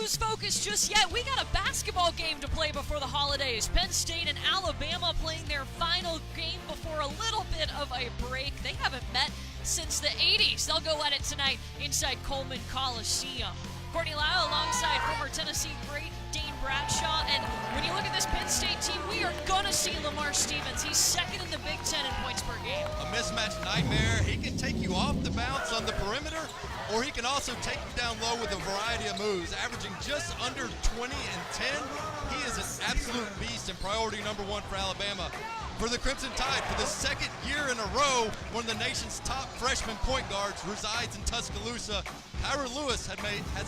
lose focus just yet. We got a basketball game to play before the holidays. Penn State and Alabama playing their final game before a little bit of a break. They haven't met since the 80s. They'll go at it tonight inside Coleman Coliseum. Courtney Lau alongside former Tennessee great Dane Bradshaw. And when you look at this Penn State team, we are going to see Lamar Stevens. He's second in the Big Ten in points per game. A mismatch nightmare. He can take you off the bounce on the perimeter, or he can also take you down low with a variety of moves, averaging just under 20 and 10. He is an absolute beast and priority number one for Alabama. For the Crimson Tide, for the second year in a row, one of the nation's top freshman point guards resides in Tuscaloosa. Tyra Lewis has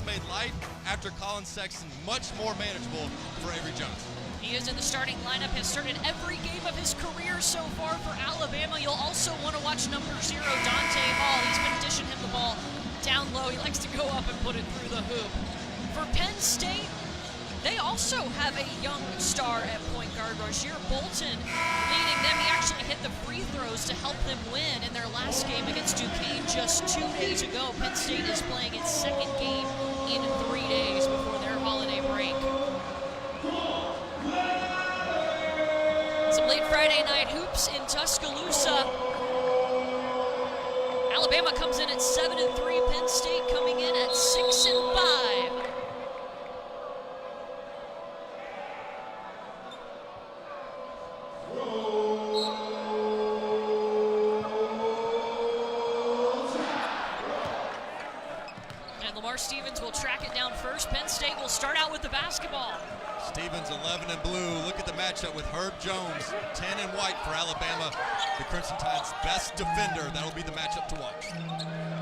made life after Colin Sexton much more manageable for Avery Jones. He is in the starting lineup, has started every game of his career so far for Alabama. You'll also want to watch number 0, Dante Hall. He's been dishing him the ball down low. He likes to go up and put it through the hoop. For Penn State, they also have a young star at point guard, Rozier Bolton, leading them. He actually hit the free throws to help them win in their last game against Duquesne just 2 days ago. Penn State is playing its second game in 3 days before their holiday break. Some late Friday night hoops in Tuscaloosa. Alabama comes in at 7-3. Penn State coming in at 6-5. Stevens will track it down first. Penn State will start out with the basketball. Stevens 11 in blue. Look at the matchup with Herb Jones, 10 in white for Alabama. The Crimson Tide's best defender. That'll be the matchup to watch.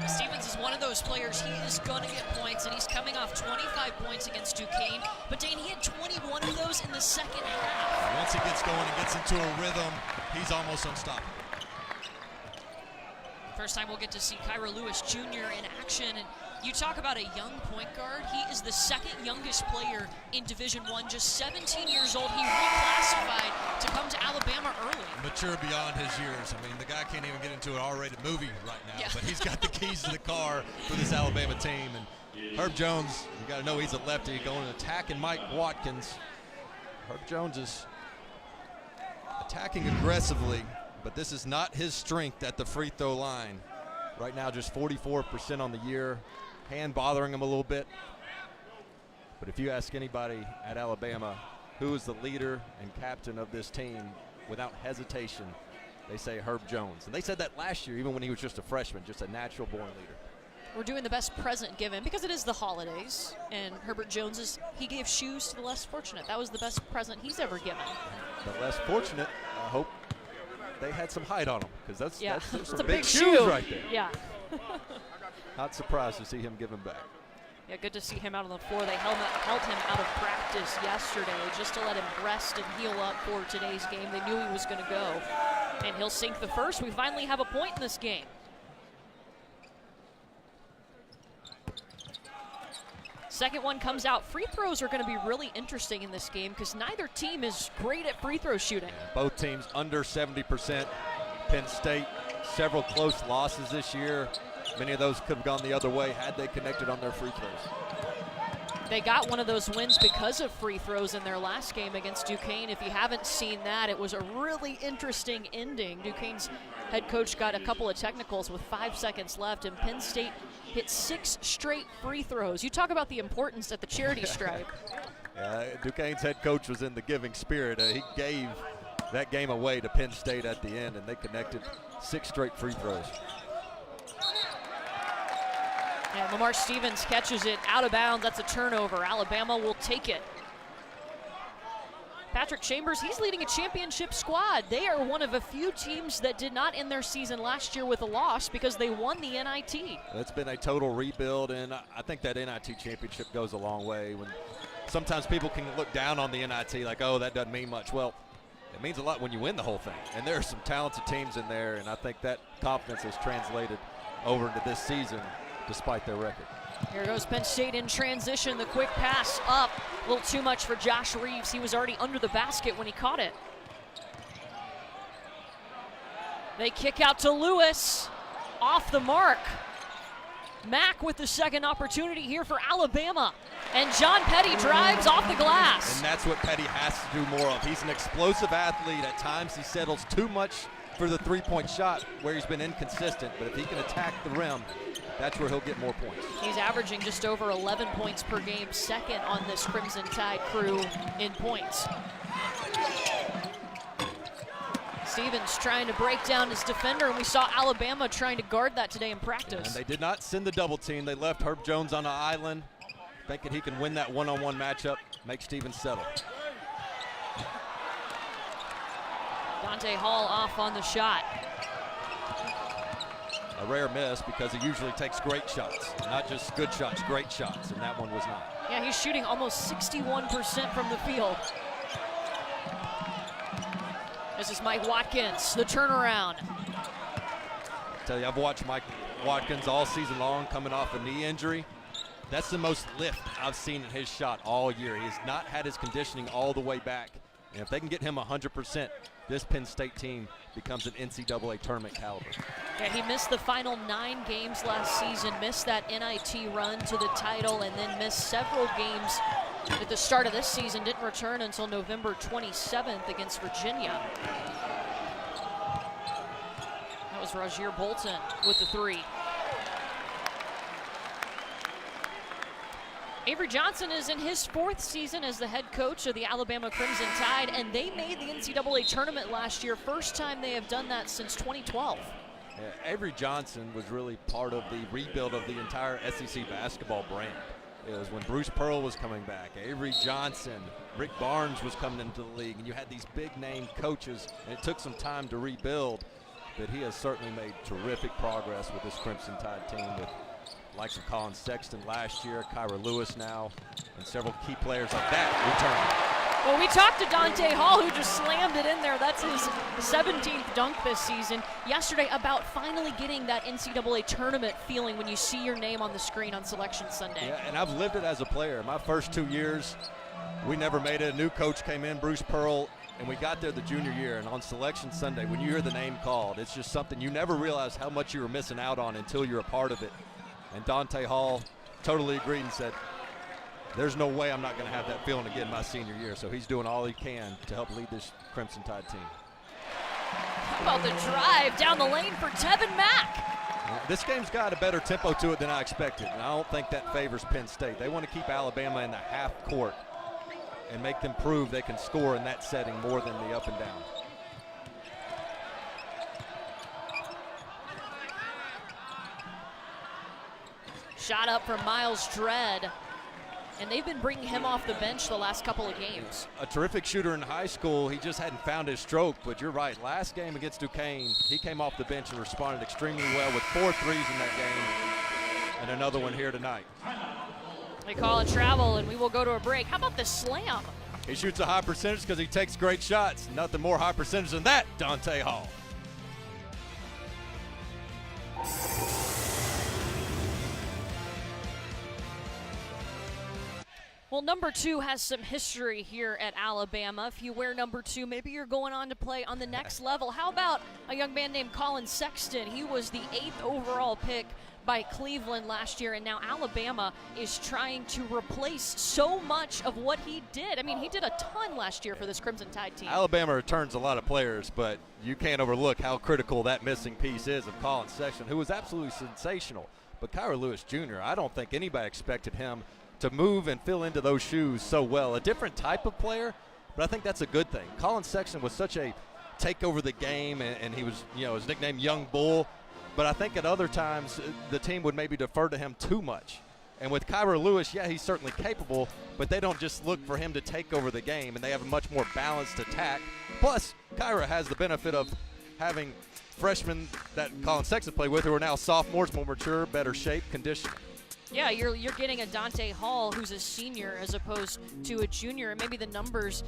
Stevens is one of those players. He is going to get points, and he's coming off 25 points against Duquesne. But Dane, he had 21 of those in the second half. Once he gets going and gets into a rhythm, he's almost unstoppable. First time we'll get to see Kyra Lewis Jr. in action. And you talk about a young point guard. He is the second youngest player in Division I, just 17 years old. He reclassified to come to Alabama early. Mature beyond his years. I mean, the guy can't even get into an R-rated movie right now, yeah. But he's got the keys to the car for this Alabama team. And Herb Jones, you got to know he's a lefty going and attacking Mike Watkins. Herb Jones is attacking aggressively, but this is not his strength at the free throw line. Right now, just 44% on the year. Hand bothering him a little bit. But if you ask anybody at Alabama who is the leader and captain of this team, without hesitation, they say Herb Jones. And they said that last year, even when he was just a freshman, just a natural-born leader. We're doing the best present given because it is the holidays. And Herbert Jones, he gave shoes to the less fortunate. That was the best present he's ever given. The less fortunate, I hope they had some height on them, because that's some big shoes right there. Yeah. Not surprised to see him give him back. Yeah, good to see him out on the floor. They held him out of practice yesterday just to let him rest and heal up for today's game. They knew he was going to go, and he'll sink the first. We finally have a point in this game. Second one comes out. Free throws are going to be really interesting in this game because neither team is great at free throw shooting. Both teams under 70%. Penn State, several close losses this year. Many of those could have gone the other way had they connected on their free throws. They got one of those wins because of free throws in their last game against Duquesne. If you haven't seen that, it was a really interesting ending. Duquesne's head coach got a couple of technicals with 5 seconds left, and Penn State hit 6 straight free throws. You talk about the importance at the charity stripe. Duquesne's head coach was in the giving spirit. He gave that game away to Penn State at the end, and they connected 6 straight free throws. And Lamar Stevens catches it out of bounds. That's a turnover. Alabama will take it. Patrick Chambers, he's leading a championship squad. They are one of a few teams that did not end their season last year with a loss because they won the NIT. It's been a total rebuild, and I think that NIT championship goes a long way. When sometimes people can look down on the NIT like, oh, that doesn't mean much. Well, it means a lot when you win the whole thing. And there are some talented teams in there, and I think that confidence has translated over into this season despite their record. Here goes Penn State in transition. The quick pass up. A little too much for Josh Reeves. He was already under the basket when he caught it. They kick out to Lewis. Off the mark. Mack with the second opportunity here for Alabama. And John Petty drives off the glass. And that's what Petty has to do more of. He's an explosive athlete. At times he settles too much for the three-point shot where he's been inconsistent. But if he can attack the rim, that's where he'll get more points. He's averaging just over 11 points per game, second on this Crimson Tide crew in points. Stevens trying to break down his defender, and we saw Alabama trying to guard that today in practice. And they did not send the double team. They left Herb Jones on the island, thinking he can win that one-on-one matchup, make Stevens settle. Dante Hall off on the shot. A rare miss because he usually takes great shots. Not just good shots, great shots, and that one was not. Yeah, he's shooting almost 61% from the field. This is Mike Watkins, the turnaround. I tell you, I've watched Mike Watkins all season long coming off a knee injury. That's the most lift I've seen in his shot all year. He has not had his conditioning all the way back. And if they can get him 100%, this Penn State team becomes an NCAA tournament caliber. Yeah, he missed the final 9 games last season, missed that NIT run to the title, and then missed several games at the start of this season. Didn't return until November 27th against Virginia. That was Rozier Bolton with the 3. Avery Johnson is in his 4th season as the head coach of the Alabama Crimson Tide, and they made the NCAA tournament last year. First time they have done that since 2012. Yeah, Avery Johnson was really part of the rebuild of the entire SEC basketball brand. It was when Bruce Pearl was coming back, Avery Johnson, Rick Barnes was coming into the league, and you had these big-name coaches, and it took some time to rebuild, but he has certainly made terrific progress with this Crimson Tide team, with likes of Colin Sexton last year, Kyra Lewis now, and several key players like that returning. Well, we talked to Dante Hall, who just slammed it in there. That's his 17th dunk this season. Yesterday, about finally getting that NCAA tournament feeling when you see your name on the screen on Selection Sunday. Yeah, and I've lived it as a player. My first 2 years, we never made it. A new coach came in, Bruce Pearl, and we got there the junior year. And on Selection Sunday, when you hear the name called, it's just something you never realize how much you were missing out on until you're a part of it. And Dante Hall totally agreed and said, there's no way I'm not going to have that feeling again my senior year. So he's doing all he can to help lead this Crimson Tide team. How about the drive down the lane for Tevin Mack? This game's got a better tempo to it than I expected, and I don't think that favors Penn State. They want to keep Alabama in the half court and make them prove they can score in that setting more than the up and down. Shot up from Miles Dredd, and they've been bringing him off the bench the last couple of games. A terrific shooter in high school. He just hadn't found his stroke, but you're right. Last game against Duquesne, he came off the bench and responded extremely well with 4 threes in that game, and another one here tonight. They call it travel, and we will go to a break. How about the slam? He shoots a high percentage because he takes great shots. Nothing more high percentage than that, Dante Hall. Well, number 2 has some history here at Alabama. If you wear number 2, maybe you're going on to play on the next level. How about a young man named Colin Sexton? He was the 8th overall pick by Cleveland last year, and now Alabama is trying to replace so much of what he did. I mean, he did a ton last year for this Crimson Tide team. Alabama returns a lot of players, but you can't overlook how critical that missing piece is of Colin Sexton, who was absolutely sensational. But Kyra Lewis Jr., I don't think anybody expected him to move and fill into those shoes so well. A different type of player, but I think that's a good thing. Colin Sexton was such a take over the game, and he was, his nickname Young Bull, but I think at other times the team would maybe defer to him too much. And with Kyra Lewis, yeah, he's certainly capable, but they don't just look for him to take over the game, and they have a much more balanced attack. Plus, Kyra has the benefit of having freshmen that Colin Sexton played with who are now sophomores, more mature, better shape, conditioned. Yeah, you're getting a Dante Hall who's a senior as opposed to a junior, and maybe the numbers,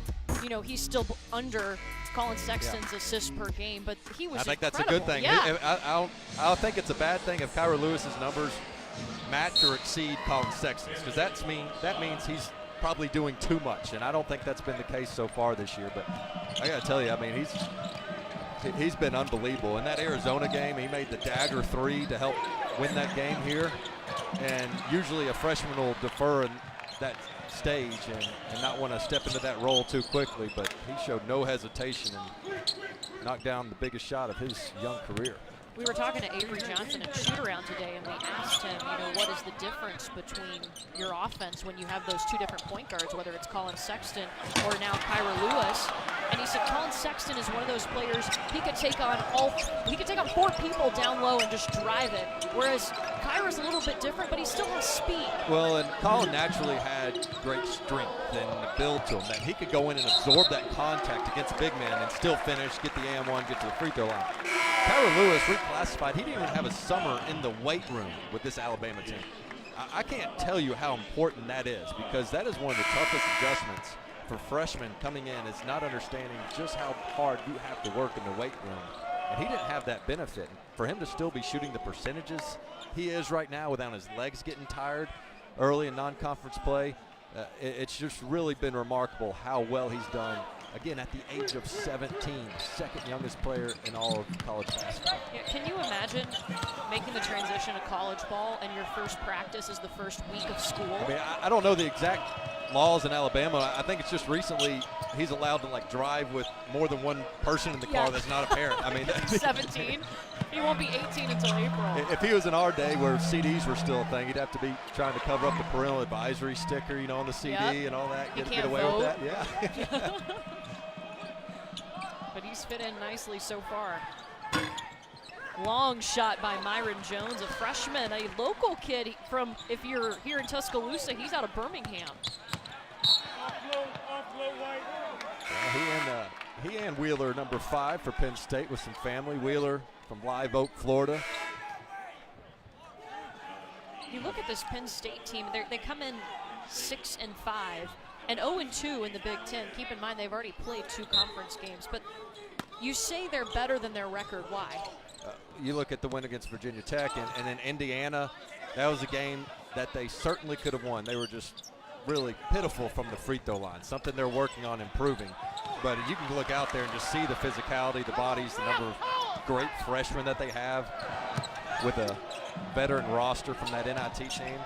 he's still under Colin Sexton's assists per game, but he was I think incredible. That's a good thing. Yeah. I don't think it's a bad thing if Kyra Lewis's numbers match or exceed Colin Sexton's, because that means he's probably doing too much, and I don't think that's been the case so far this year. But I got to tell you, I mean, He's been unbelievable. In that Arizona game, he made the dagger 3 to help win that game here. And usually a freshman will defer in that stage and not want to step into that role too quickly, but he showed no hesitation and knocked down the biggest shot of his young career. We were talking to Avery Johnson at shoot-around today, and we asked him, what is the difference between your offense when you have those two different point guards, whether it's Colin Sexton or now Kyra Lewis. And he said Colin Sexton is one of those players, he could take on 4 people down low and just drive it, whereas Kyra's a little bit different, but he still has speed. Well, and Colin naturally had great strength and build to him, that he could go in and absorb that contact against a big man and still finish, get the and-1, get to the free throw line. Kyra Lewis reclassified. He didn't even have a summer in the weight room with this Alabama team. I can't tell you how important that is, because that is one of the toughest adjustments for freshmen coming in, is not understanding just how hard you have to work in the weight room. And he didn't have that benefit. For him to still be shooting the percentages he is right now without his legs getting tired early in non-conference play, it's just really been remarkable how well he's done. Again, at the age of 17, second youngest player in all of college basketball. Yeah, can you imagine making the transition to college ball and your first practice is the first week of school? I mean, I don't know the exact laws in Alabama. I think it's just recently he's allowed to drive with more than one person in the car that's not a parent. I mean, 17. He won't be 18 until April. If he was in our day where CDs were still a thing, he'd have to be trying to cover up the parental advisory sticker, on the CD and all that. Get away with that. Yeah. But he's fit in nicely so far. Long shot by Myron Jones, a freshman, a local kid from, if you're here in Tuscaloosa, he's out of Birmingham. He and Wheeler, number 5 for Penn State, with some family. Wheeler from Live Oak, Florida. You look at this Penn State team, they come in 6-5 and 0-2 in the Big Ten. Keep in mind they've already played 2 conference games, but you say they're better than their record. Why? You look at the win against Virginia Tech and then Indiana. That was a game that they certainly could have won. They were just really pitiful from the free throw line, something they're working on improving. But you can look out there and just see the physicality, the bodies, the number of great freshmen that they have with a veteran roster from that NIT team.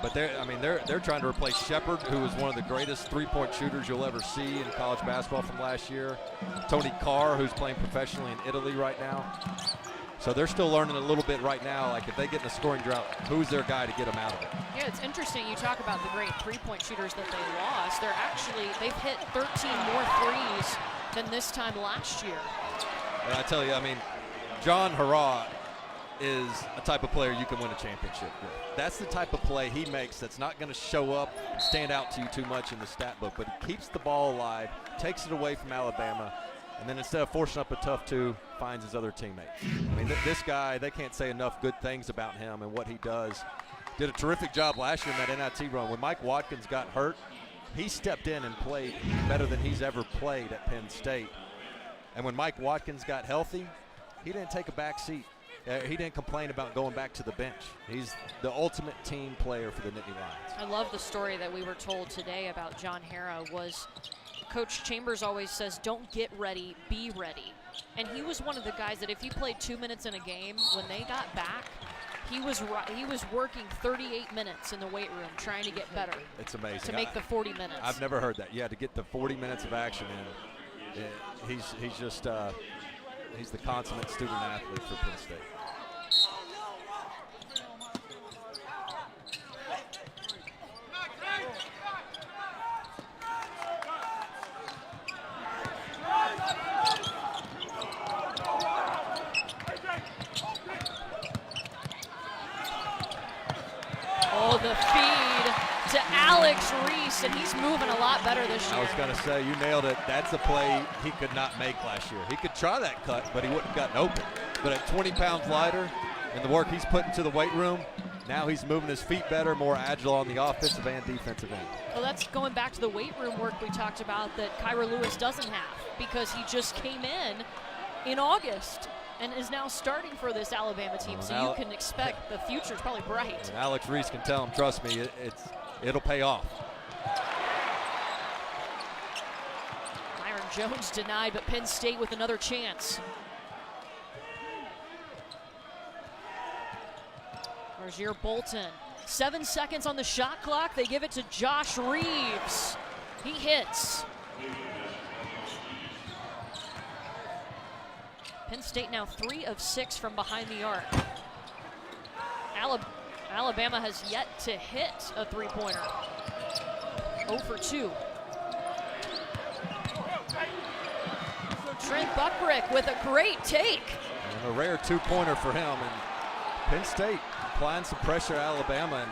But they're trying to replace Shepard, who is one of the greatest three-point shooters you'll ever see in college basketball from last year. Tony Carr, who's playing professionally in Italy right now. So they're still learning a little bit right now. If they get in a scoring drought, who's their guy to get them out of it? Yeah, it's interesting. You talk about the great three-point shooters that they lost. They've hit 13 more threes than this time last year. And I tell you, John Hurrah is a type of player you can win a championship with. That's the type of play he makes that's not going to show up and stand out to you too much in the stat book, but he keeps the ball alive, takes it away from Alabama, and then instead of forcing up a tough 2, finds his other teammates. This guy, they can't say enough good things about him and what he does. Did a terrific job last year in that NIT run. When Mike Watkins got hurt, he stepped in and played better than he's ever played at Penn State. And when Mike Watkins got healthy, he didn't take a back seat. He didn't complain about going back to the bench. He's the ultimate team player for the Nittany Lions. I love the story that we were told today about John Harrah. Was Coach Chambers always says, don't get ready, be ready. And he was one of the guys that if he played 2 minutes in a game, when they got back, he was working 38 minutes in the weight room trying to get better. It's amazing. To make the 40 minutes. I've never heard that. Yeah, to get the 40 minutes of action in. He's just he's the consummate student athlete for Penn State. Oh, the feed to Alex Reese, and he's moving a lot better this year. I was going to say, you nailed it. That's a play he could not make last year. He could try that cut, but he wouldn't have gotten open. But at 20 pounds lighter and the work he's put into the weight room, now he's moving his feet better, more agile on the offensive and defensive end. Well, that's going back to the weight room work we talked about that Kyra Lewis doesn't have, because he just came in August and is now starting for this Alabama team. So you can expect the future's probably bright. And Alex Reese can tell him, trust me, it'll pay off. Myron Jones denied, but Penn State with another chance. Rozier Bolton. 7 seconds on the shot clock. They give it to Josh Reeves. He hits. Penn State now 3 of 6 from behind the arc. Alabama has yet to hit a three-pointer. 0 for 2. Trent Buckrick with a great take. And a rare two-pointer for him. And Penn State applying some pressure at Alabama. And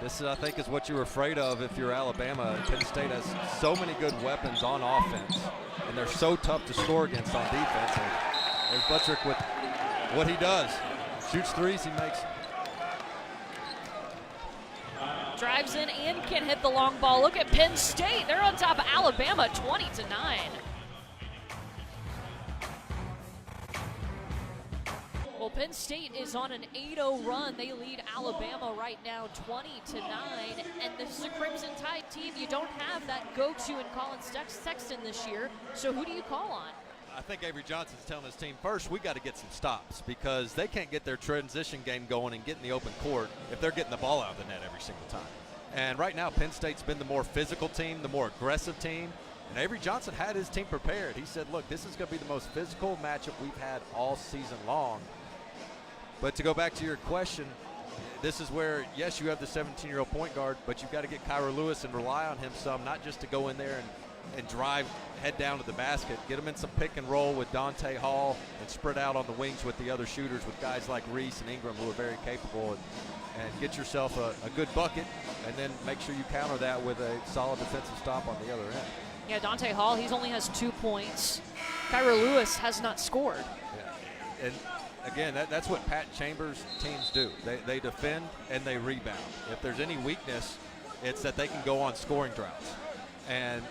this, I think, is what you're afraid of if you're Alabama. Penn State has so many good weapons on offense, and they're so tough to score against on defense. And there's Buckrick with what he does. Shoots threes, he makes. Drives in and can hit the long ball. Look at Penn State. They're on top of Alabama, 20-9. Well, Penn State is on an 8-0 run. They lead Alabama right now 20-9. And this is a Crimson Tide team. You don't have that go-to in Colin Sexton this year. So who do you call on? I think Avery Johnson's telling his team, first, we got to get some stops because they can't get their transition game going and get in the open court if they're getting the ball out of the net every single time. And right now, Penn State's been the more physical team, the more aggressive team. And Avery Johnson had his team prepared. He said, look, this is going to be the most physical matchup we've had all season long. But to go back to your question, this is where, yes, you have the 17-year-old point guard, but you've got to get Kyra Lewis and rely on him some, not just to go in there and drive head down to the basket. Get him in some pick and roll with Dante Hall and spread out on the wings with the other shooters with guys like Reese and Ingram who are very capable, and get yourself a good bucket, and then make sure you counter that with a solid defensive stop on the other end. Yeah, Dante Hall, he only has 2 points. Kyra Lewis has not scored. Yeah. And again, that's what Pat Chambers teams do. They defend and they rebound. If there's any weakness, it's that they can go on scoring droughts. And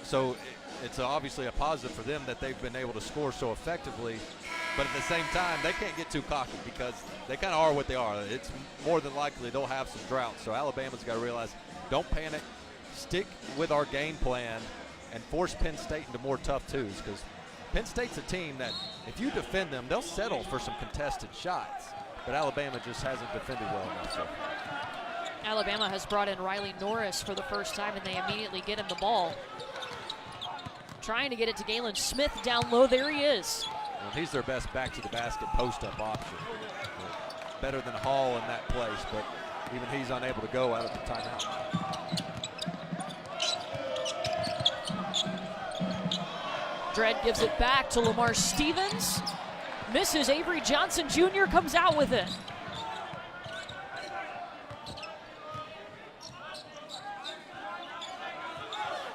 so it's obviously a positive for them that they've been able to score so effectively. But at the same time, they can't get too cocky because they kind of are what they are. It's more than likely they'll have some droughts. So Alabama's got to realize, don't panic, stick with our game plan, and force Penn State into more tough twos, because Penn State's a team that if you defend them, they'll settle for some contested shots. But Alabama just hasn't defended well enough. So. Alabama has brought in Riley Norris for the first time, and they immediately get him the ball. Trying to get it to Galen Smith down low. There he is. Well, he's their best back-to-the-basket post-up option. Better than Hall in that place, but even he's unable to go out of the timeout. Dredd gives it back to Lamar Stevens. Misses. Avery Johnson Jr. comes out with it.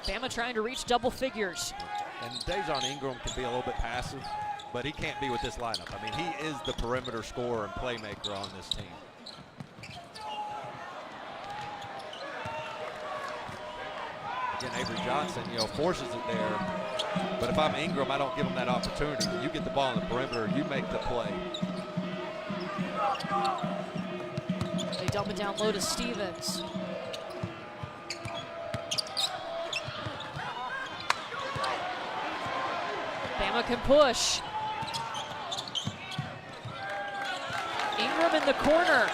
Bama trying to reach double figures. And Dejon Ingram can be a little bit passive, but he can't be with this lineup. I mean, he is the perimeter scorer and playmaker on this team. Again, Avery Johnson, forces it there. But if I'm Ingram, I don't give him that opportunity. You get the ball on the perimeter, you make the play. They dump it down low to Stevens. Bama can push. Ingram in the corner.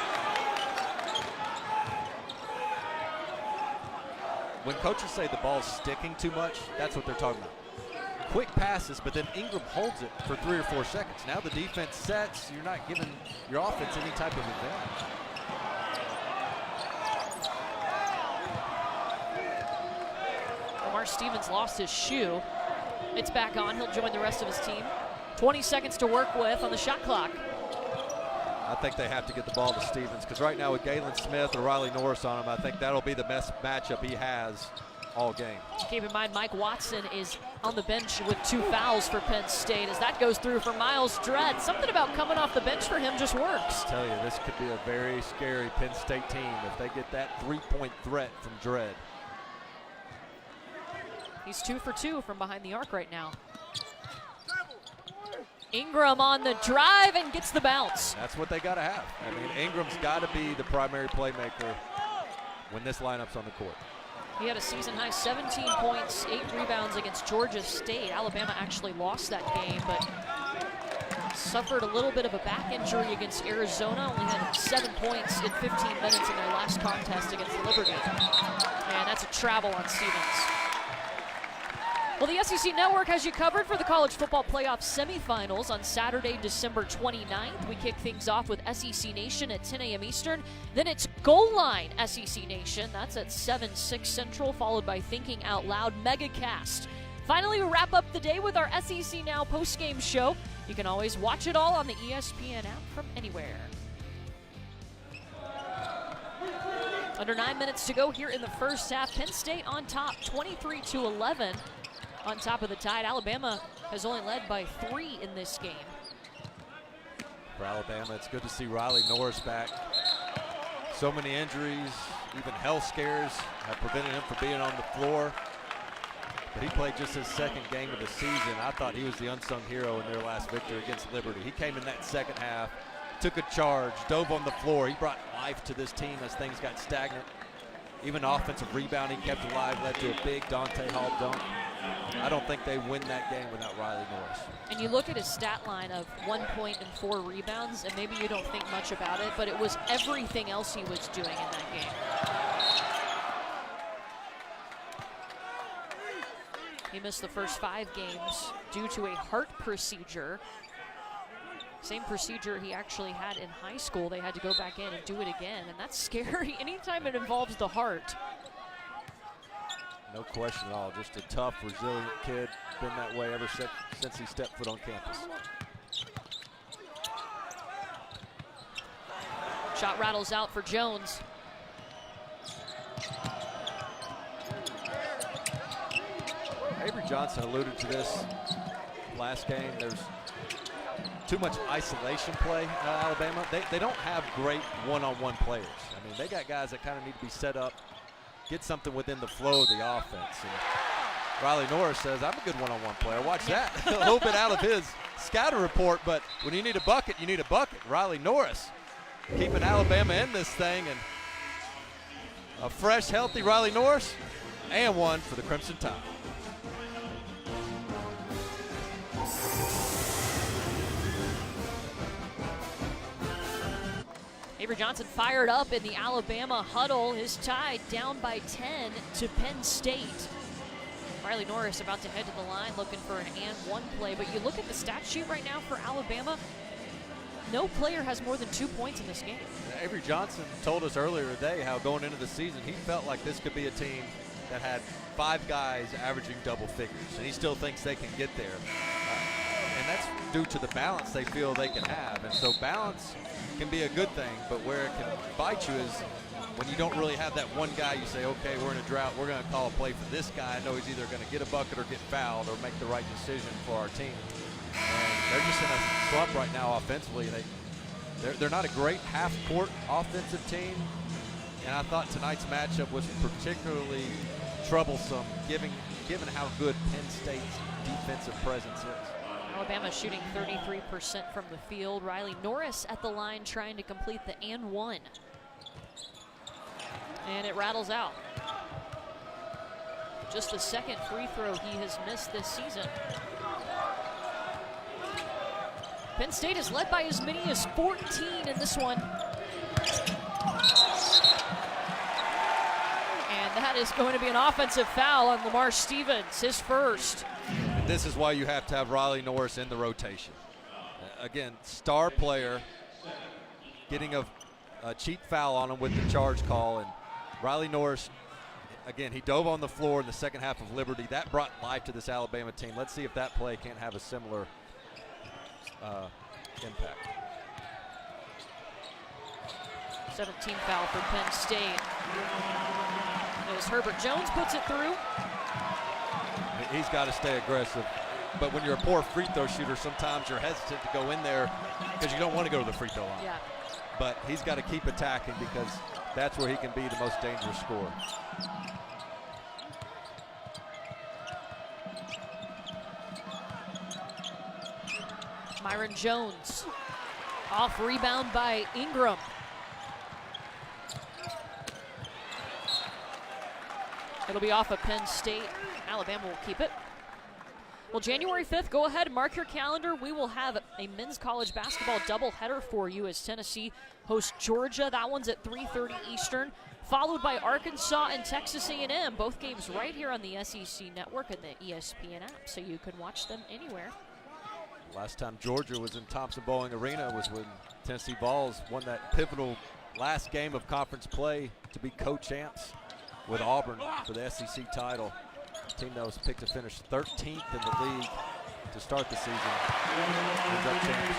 When coaches say the ball's sticking too much, that's what they're talking about. Quick passes, but then Ingram holds it for 3 or 4 seconds. Now the defense sets. You're not giving your offense any type of advantage. Lamar Stevens lost his shoe. It's back on. He'll join the rest of his team. 20 seconds to work with on the shot clock. I think they have to get the ball to Stevens, because right now with Galen Smith or Riley Norris on him, I think that'll be the best matchup he has all game. Keep in mind, Mike Watson is on the bench with 2 fouls for Penn State as that goes through for Miles Dredd. Something about coming off the bench for him just works. I tell you, this could be a very scary Penn State team if they get that 3-point threat from Dredd. He's 2 for 2 from behind the arc right now. Ingram on the drive and gets the bounce. That's what they got to have. I mean, Ingram's got to be the primary playmaker when this lineup's on the court. He had a season-high 17 points, 8 rebounds against Georgia State. Alabama actually lost that game, but suffered a little bit of a back injury against Arizona. Only had 7 points in 15 minutes in their last contest against Liberty. And that's a travel on Stevens. Well, the SEC Network has you covered for the college football playoff semifinals on Saturday, December 29th. We kick things off with SEC Nation at 10 a.m. Eastern. Then it's Goal Line SEC Nation. That's at 7/6 Central, followed by Thinking Out Loud Megacast. Finally, we wrap up the day with our SEC Now postgame show. You can always watch it all on the ESPN app from anywhere. Under 9 minutes to go here in the first half. Penn State on top, 23-11. On top of the Tide. Alabama has only led by 3 in this game. For Alabama, it's good to see Riley Norris back. So many injuries, even health scares have prevented him from being on the floor. But he played just his second game of the season. I thought he was the unsung hero in their last victory against Liberty. He came in that second half, took a charge, dove on the floor. He brought life to this team as things got stagnant. Even offensive rebound he kept alive, led to a big Dante Hall dunk. I don't think they win that game without Riley Norris. And you look at his stat line of 1 point and 4 rebounds, and maybe you don't think much about it, but it was everything else he was doing in that game. He missed the first 5 games due to a heart procedure. Same procedure he actually had in high school. They had to go back in and do it again, and that's scary anytime it involves the heart. No question at all. Just a tough, resilient kid. Been that way ever since he stepped foot on campus. Shot rattles out for Jones. Avery Johnson alluded to this last game. There's too much isolation play at Alabama. They don't have great one-on-one players. I mean, they got guys that kind of need to be set up, get something within the flow of the offense. And Riley Norris says, I'm a good one-on-one player. Watch that. A little bit out of his scouting report, but when you need a bucket, you need a bucket. Riley Norris keeping Alabama in this thing, and a fresh, healthy Riley Norris, and one for the Crimson Tide. Avery Johnson fired up in the Alabama huddle. His Tide down by 10 to Penn State. Riley Norris about to head to the line looking for an and one play, but you look at the stat sheet right now for Alabama, no player has more than 2 points in this game. Avery Johnson told us earlier today how going into the season he felt like this could be a team that had 5 guys averaging double figures, and he still thinks they can get there. And that's due to the balance they feel they can have. And so balance can be a good thing, but where it can bite you is when you don't really have that one guy. You say, okay, we're in a drought, we're going to call a play for this guy. I know he's either going to get a bucket or get fouled or make the right decision for our team. And they're just in a slump right now offensively. They're not a great half-court offensive team, and I thought tonight's matchup was particularly troublesome given how good Penn State's defensive presence is. Alabama shooting 33% from the field. Riley Norris at the line trying to complete the and one. And it rattles out. Just the second free throw he has missed this season. Penn State is led by as many as 14 in this one. And that is going to be an offensive foul on Lamar Stevens, his first. And this is why you have to have Riley Norris in the rotation. Again, star player getting a cheap foul on him with the charge call, and Riley Norris, again, he dove on the floor in the second half of Liberty. That brought life to this Alabama team. Let's see if that play can't have a similar impact. 17 foul for Penn State. As Herbert Jones puts it through. He's got to stay aggressive. But when you're a poor free throw shooter, sometimes you're hesitant to go in there because you don't want to go to the free throw line. Yeah. But he's got to keep attacking because that's where he can be the most dangerous scorer. Myron Jones off rebound by Ingram. It'll be off of Penn State. Alabama will keep it. Well, January 5th, go ahead and mark your calendar. We will have a men's college basketball doubleheader for you as Tennessee hosts Georgia. That one's at 3:30 Eastern, followed by Arkansas and Texas A&M. Both games right here on the SEC Network and the ESPN app, so you can watch them anywhere. Last time Georgia was in Thompson-Boling Arena was when Tennessee Vols won that pivotal last game of conference play to be co-champs with Auburn for the SEC title. The team that was picked to finish 13th in the league to start the season ends up champs.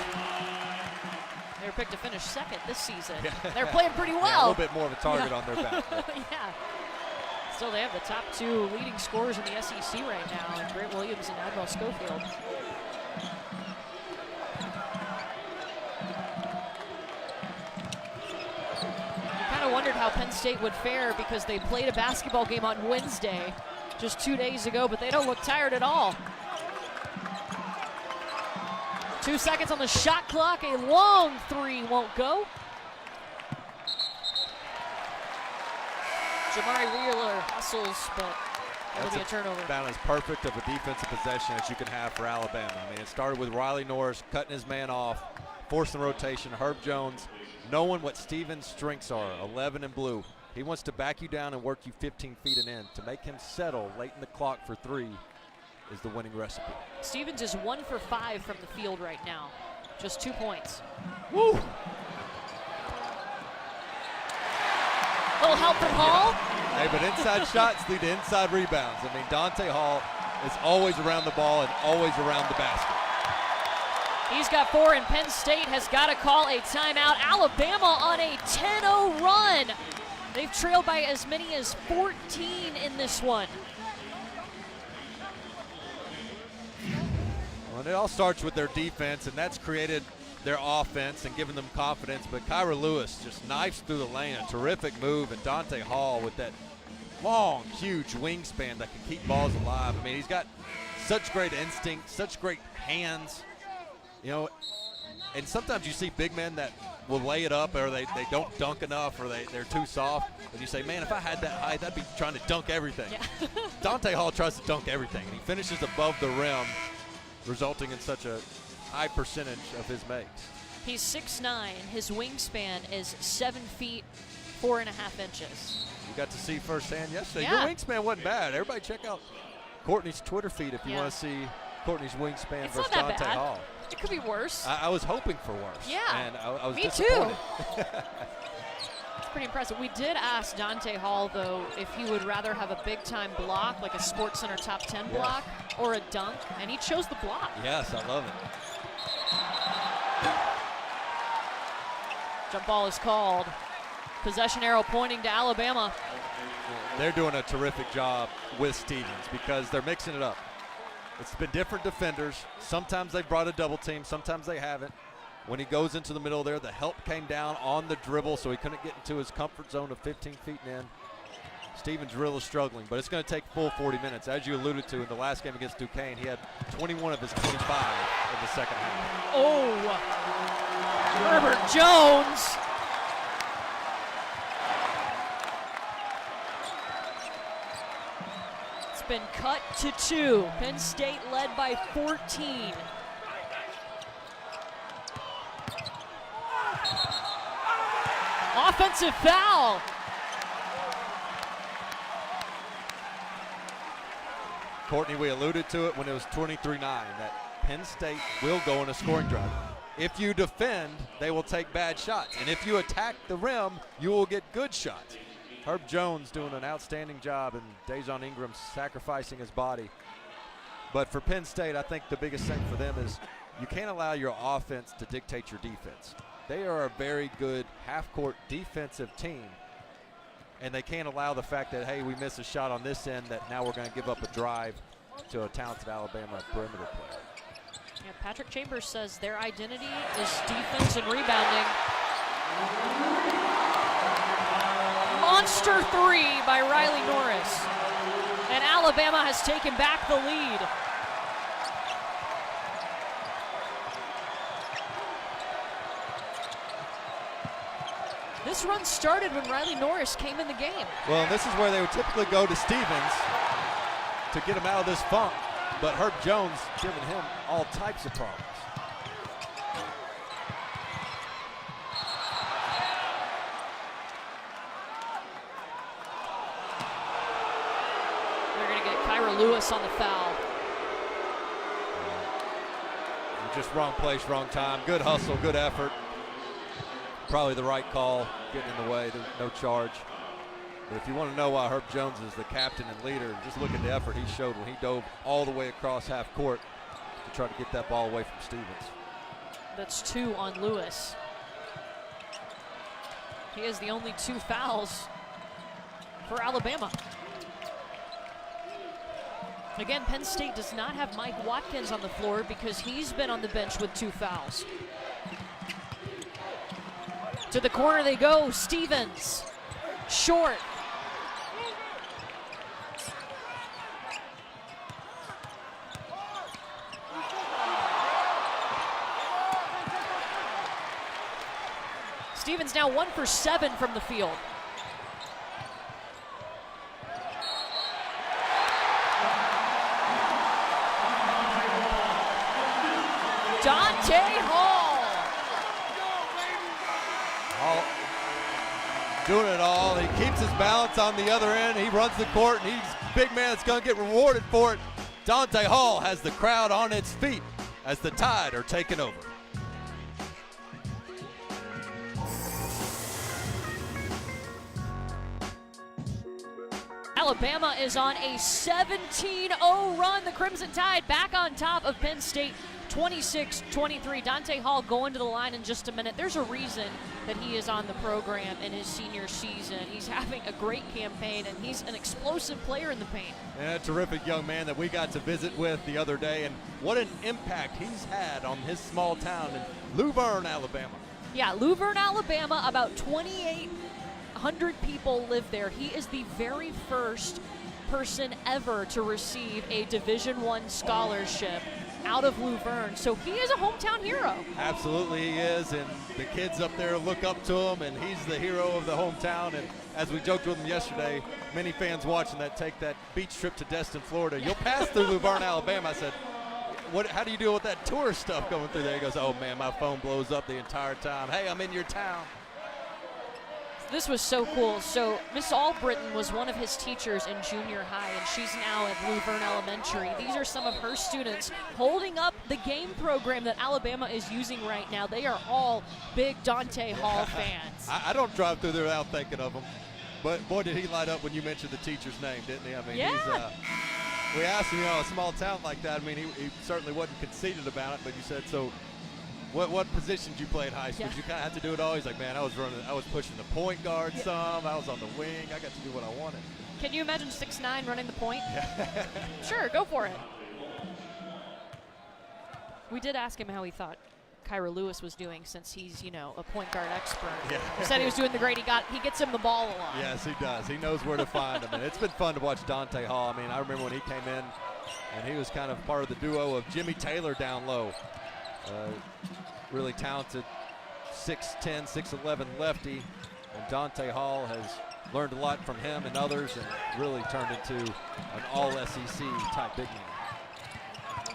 They were picked to finish second this season. Yeah. They're playing pretty well. Yeah, a little bit more of a target on their back. Yeah. Still, they have the top 2 leading scorers in the SEC right now, and Grant Williams and Admiral Schofield. I wondered how Penn State would fare because they played a basketball game on Wednesday just 2 days ago, but they don't look tired at all. 2 seconds on the shot clock. A long 3 won't go. Jamari Wheeler hustles, but it'll be a turnover. About as perfect of a defensive possession as you can have for Alabama. I mean, it started with Riley Norris cutting his man off, forcing the rotation. Herb Jones, knowing what Stevens' strengths are, 11 and blue. He wants to back you down and work you 15 feet and in. To make him settle late in the clock for 3 is the winning recipe. Stevens is 1 for 5 from the field right now. Just 2 points. Woo! Little help from Hall. Hey, but inside shots lead to inside rebounds. I mean, Dante Hall is always around the ball and always around the basket. He's got 4, and Penn State has got to call a timeout. Alabama on a 10-0 run. They've trailed by as many as 14 in this one. Well, it all starts with their defense, and that's created their offense and given them confidence. But Kyra Lewis just knifes through the lane, a terrific move, and Dante Hall with that long, huge wingspan that can keep balls alive. I mean, he's got such great instinct, such great hands. You know, and sometimes you see big men that will lay it up, or they don't dunk enough, or they're too soft. And you say, man, if I had that height, I'd be trying to dunk everything. Yeah. Dante Hall tries to dunk everything, and he finishes above the rim, resulting in such a high percentage of his makes. He's 6'9". His wingspan is 7 feet 4.5 inches. You got to see firsthand yesterday. Yeah. Your wingspan wasn't bad. Everybody check out Courtney's Twitter feed if you want to see Courtney's wingspan It's versus not that Dante bad. Hall. It could be worse. I was hoping for worse. Yeah. And I was Me disappointed. too. It's pretty impressive. We did ask Dante Hall, though, if he would rather have a big-time block, like a SportsCenter top 10 block, or a dunk, and he chose the block. Yes, I love it. Jump ball is called. Possession arrow pointing to Alabama. They're doing a terrific job with Stevens because they're mixing it up. It's been different defenders. Sometimes they've brought a double team, sometimes they haven't. When he goes into the middle there, the help came down on the dribble, so he couldn't get into his comfort zone of 15 feet and in. Stevens really struggling, but it's going to take full 40 minutes. As you alluded to, in the last game against Duquesne, he had 21 of his 25 in the second half. Oh, Herbert Jones. It's been cut to 2. Penn State led by 14. Offensive foul. Courtney, we alluded to it when it was 23-9, that Penn State will go on a scoring drive. If you defend, they will take bad shots. And if you attack the rim, you will get good shots. Herb Jones doing an outstanding job, and Dejon Ingram sacrificing his body. But for Penn State, I think the biggest thing for them is you can't allow your offense to dictate your defense. They are a very good half-court defensive team, and they can't allow the fact that, hey, we missed a shot on this end, that now we're going to give up a drive to a talented Alabama perimeter player. Yeah, Patrick Chambers says their identity is defense and rebounding. Monster 3 by Riley Norris. And Alabama has taken back the lead. This this run started when Riley Norris came in the game. Well, this is where they would typically go to Stevens to get him out of this funk, but Herb Jones giving him all types of problems. They're going to get Kyra Lewis on the foul. Just wrong place, wrong time. Good hustle, good effort. Probably the right call, getting in the way, no charge. But if you want to know why Herb Jones is the captain and leader, just look at the effort he showed when he dove all the way across half court to try to get that ball away from Stevens. That's 2 on Lewis. He has the only 2 fouls for Alabama. Again, Penn State does not have Mike Watkins on the floor because he's been on the bench with 2 fouls. To the corner they go, Stevens, short. Stevens now 1 for 7 from the field. Dante Hall. Doing it all. He keeps his balance on the other end. He runs the court, and he's a big man that's going to get rewarded for it. Dante Hall has the crowd on its feet as the Tide are taking over. Alabama is on a 17-0 run. The Crimson Tide back on top of Penn State, 26-23. Dante Hall going to the line in just a minute. There's a reason that he is on the program in his senior season. He's having a great campaign, and he's an explosive player in the paint. And a terrific young man that we got to visit with the other day, and what an impact he's had on his small town in Luverne, Alabama. Yeah, Luverne, Alabama, about 2,800 people live there. He is the very first person ever to receive a Division I scholarship out of Luverne, so he is a hometown hero. Absolutely he is, and the kids up there look up to him, and he's the hero of the hometown. And as we joked with him yesterday, many fans watching that take that beach trip to Destin, Florida. You'll pass through Luverne, Alabama. I said, how do you deal with that tourist stuff going through there? He goes, oh man, my phone blows up the entire time. Hey, I'm in your town. This was so cool. So Miss Albritton was one of his teachers in junior high, and she's now at Luverne Elementary. These are some of her students holding up the game program that Alabama is using right now. They are all big Dante Hall fans. I don't drive through there without thinking of him. But boy, did he light up when you mentioned the teacher's name, didn't he? I mean, yeah. We asked him, a small town like that. I mean, he certainly wasn't conceited about it, but you said, so what position did you play in high school? Yeah. Did you kind of have to do it all? He's like, man, I was pushing the point guard some. I was on the wing. I got to do what I wanted. Can you imagine 6'9" running the point? Yeah. Sure, go for it. We did ask him how he thought Kyra Lewis was doing, since he's, a point guard expert. Yeah. He said he was doing the great. He gets him the ball a lot. Yes, he does. He knows where to find him. And it's been fun to watch Dante Hall. I mean, I remember when he came in, and he was kind of part of the duo of Jimmy Taylor down low. Really talented 6'10", 6'11" lefty, and Dante Hall has learned a lot from him and others, and really turned into an all-SEC type big man.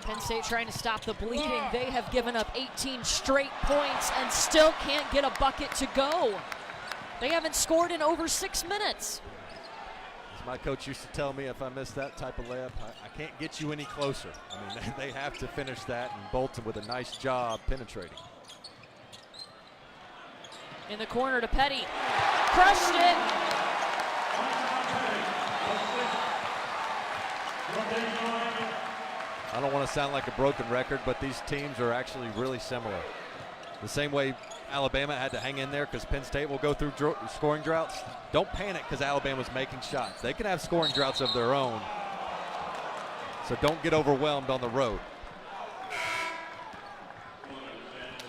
Penn State trying to stop the bleeding. They have given up 18 straight points and still can't get a bucket to go. They haven't scored in over 6 minutes. As my coach used to tell me, if I miss that type of layup, I can't get you any closer. I mean, they have to finish that, and Bolton with a nice job penetrating. In the corner to Petty. Crushed it. I don't want to sound like a broken record, but these teams are actually really similar. The same way Alabama had to hang in there because Penn State will go through scoring droughts. Don't panic because Alabama's making shots. They can have scoring droughts of their own. So don't get overwhelmed on the road.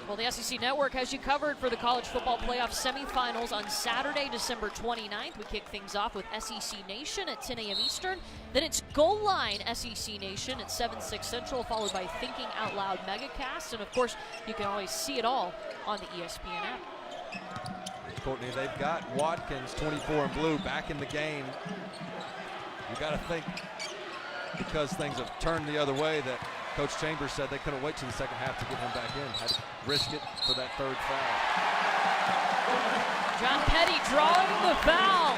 Well, the SEC Network has you covered for the College Football Playoff semifinals on Saturday, December 29th. We kick things off with SEC Nation at 10 a.m. Eastern. Then it's Goal Line SEC Nation at 7/6 Central, followed by Thinking Out Loud Megacast. And, of course, you can always see it all on the ESPN app. Courtney, they've got Watkins, 24 in blue, back in the game. You got to think, because things have turned the other way, that Coach Chambers said they couldn't wait till the second half to get him back in. Had to risk it for that third foul. John Petty drawing the foul.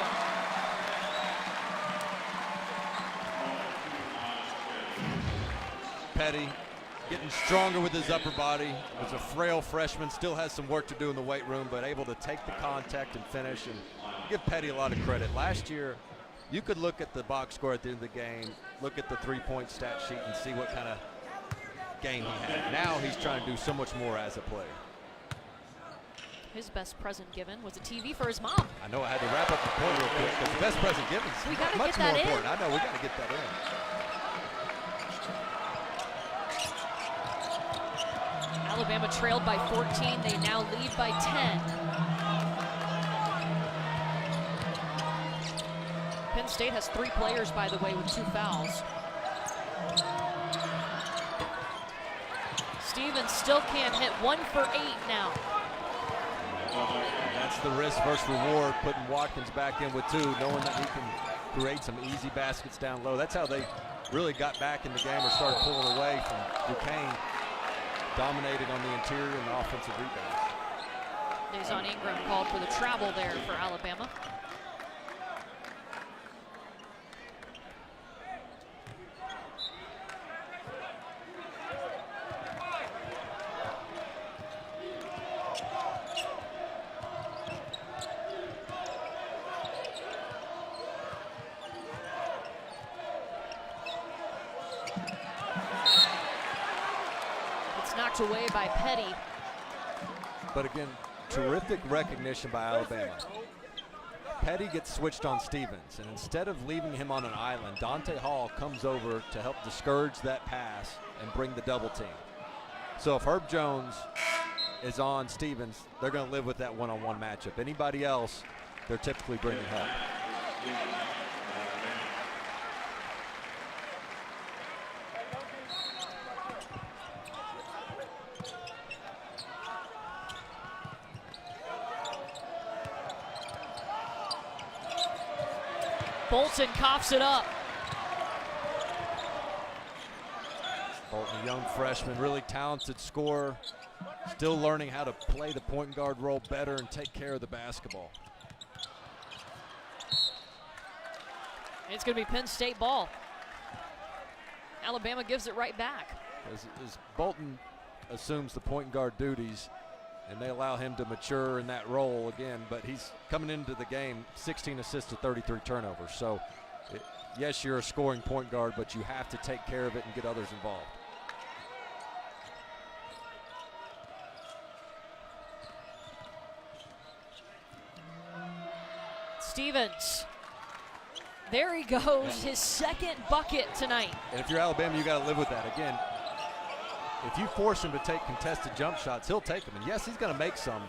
Petty getting stronger with his upper body. Was a frail freshman, still has some work to do in the weight room, but able to take the contact and finish. And give Petty a lot of credit. Last year, you could look at the box score at the end of the game, look at the three-point stat sheet, and see what kind of game he had. Now he's trying to do so much more as a player. His best present given was a TV for his mom. I know I had to wrap up the point real quick, because the best present given We is gotta much get more that in. important. I know, we got to get that in. Alabama trailed by 14. They now lead by 10. Penn State has 3 players, by the way, with 2 fouls. Stevens still can't hit. 1 for 8 now. That's the risk versus reward, putting Watkins back in with 2, knowing that he can create some easy baskets down low. That's how they really got back in the game or started pulling away from Duquesne. Dominated on the interior and the offensive rebounds. Dejon Ingram called for the travel there for Alabama. Knocked away by Petty. But again, terrific recognition by Alabama. Petty gets switched on Stevens, and instead of leaving him on an island, Dante Hall comes over to help discourage that pass and bring the double team. So if Herb Jones is on Stevens, they're going to live with that one-on-one matchup. Anybody else, they're typically bringing help. Bolton coughs it up. Bolton, a young freshman, really talented scorer, still learning how to play the point guard role better and take care of the basketball. It's going to be Penn State ball. Alabama gives it right back. As Bolton assumes the point guard duties, and they allow him to mature in that role again, but he's coming into the game 16 assists to 33 turnovers. So yes, you're a scoring point guard, but you have to take care of it and get others involved. Stevens, there he goes, his second bucket tonight. And if you're Alabama, you got to live with that. Again, if you force him to take contested jump shots, he'll take them. And yes, he's going to make some,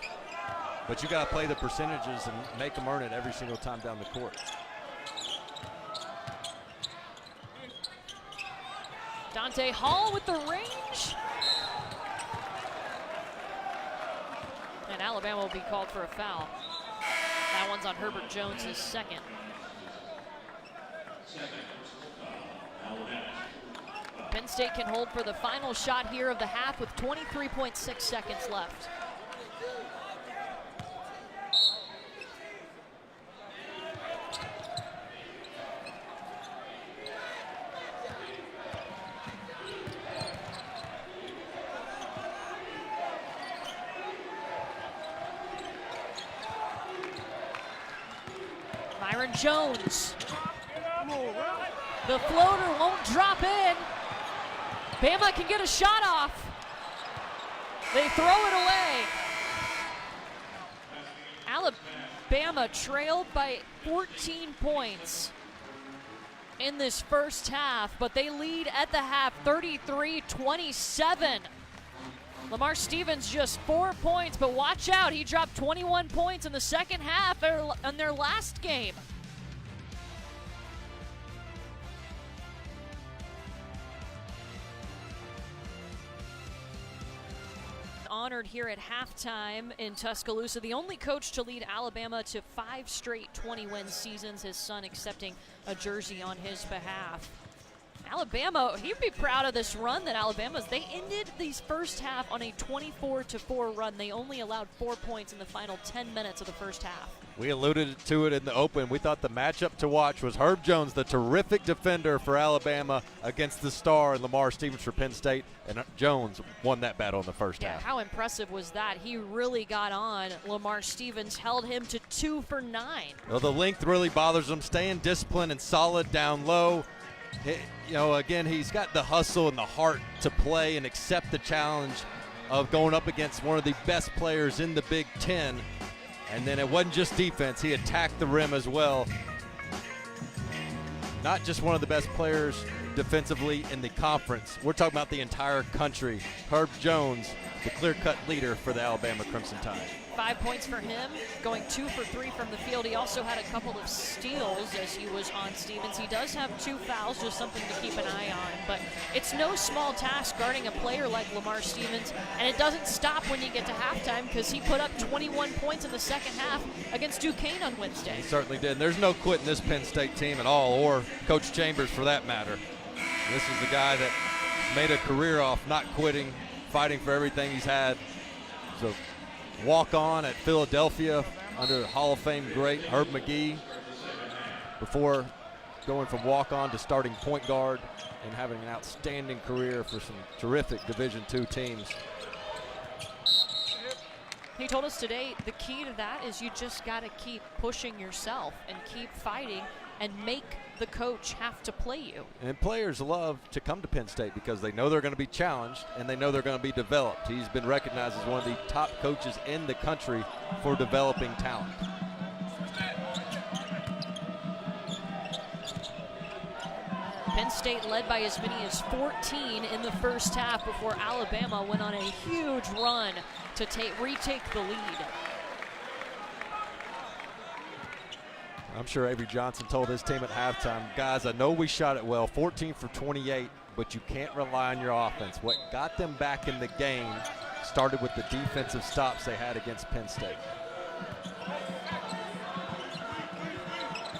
but you got to play the percentages and make him earn it every single time down the court. Dante Hall with the range. And Alabama will be called for a foul. That one's on Herbert Jones, his second. Penn State can hold for the final shot here of the half with 23.6 seconds left. Myron Jones. The floater won't drop in. Bama can get a shot off. They throw it away. Alabama trailed by 14 points in this first half, but they lead at the half 33-27. Lamar Stevens just 4 points, but watch out, he dropped 21 points in the second half in their last game. honored here at halftime in Tuscaloosa. The only coach to lead Alabama to 5 straight 20-win seasons. His son accepting a jersey on his behalf. Alabama, he'd be proud of this run that Alabama's. They ended these first half on a 24-4 run. They only allowed 4 points in the final 10 minutes of the first half. We alluded to it in the open. We thought the matchup to watch was Herb Jones, the terrific defender for Alabama, against the star and Lamar Stevens for Penn State, and Jones won that battle in the first half. How impressive was that? He really got on Lamar Stevens, held him to 2 for 9. Well, the length really bothers him, staying disciplined and solid down low. Again, he's got the hustle and the heart to play and accept the challenge of going up against one of the best players in the Big Ten. And then it wasn't just defense, he attacked the rim as well. Not just one of the best players defensively in the conference. We're talking about the entire country. Herb Jones, the clear-cut leader for the Alabama Crimson Tide. 5 points for him, going 2 for 3 from the field. He also had a couple of steals as he was on Stevens. He does have 2 fouls, just something to keep an eye on. But it's no small task guarding a player like Lamar Stevens, and it doesn't stop when you get to halftime because he put up 21 points in the second half against Duquesne on Wednesday. He certainly did. And there's no quitting this Penn State team at all, or Coach Chambers for that matter. This is the guy that made a career off not quitting, fighting for everything he's had. So walk on at Philadelphia under Hall of Fame great Herb McGee before going from walk on to starting point guard and having an outstanding career for some terrific Division II teams. He told us today the key to that is you just got to keep pushing yourself and keep fighting and make the coach have to play you. And players love to come to Penn State because they know they're going to be challenged and they know they're going to be developed. He's been recognized as one of the top coaches in the country for developing talent. Penn State led by as many as 14 in the first half before Alabama went on a huge run to retake the lead. I'm sure Avery Johnson told his team at halftime, guys, I know we shot it well, 14 for 28, but you can't rely on your offense. What got them back in the game started with the defensive stops they had against Penn State.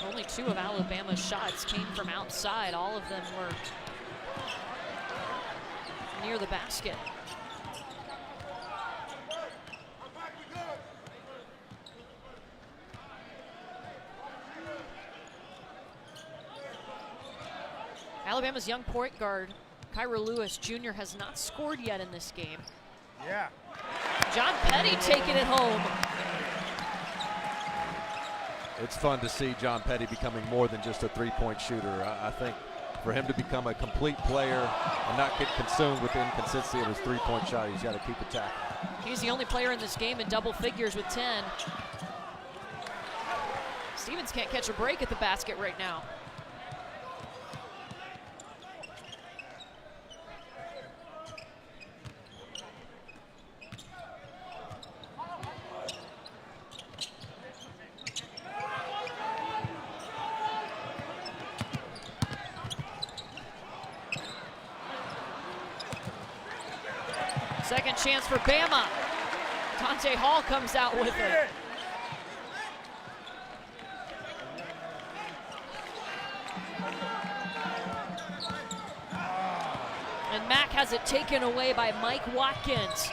Only 2 of Alabama's shots came from outside. All of them were near the basket. Alabama's young point guard, Kyra Lewis Jr., has not scored yet in this game. Yeah. John Petty taking it home. It's fun to see John Petty becoming more than just a three-point shooter. I think for him to become a complete player and not get consumed with the inconsistency of his three-point shot, he's got to keep attacking. He's the only player in this game in double figures with 10. Stevens can't catch a break at the basket right now. Second chance for Bama. Dante Hall comes out with it. And Mack has it taken away by Mike Watkins.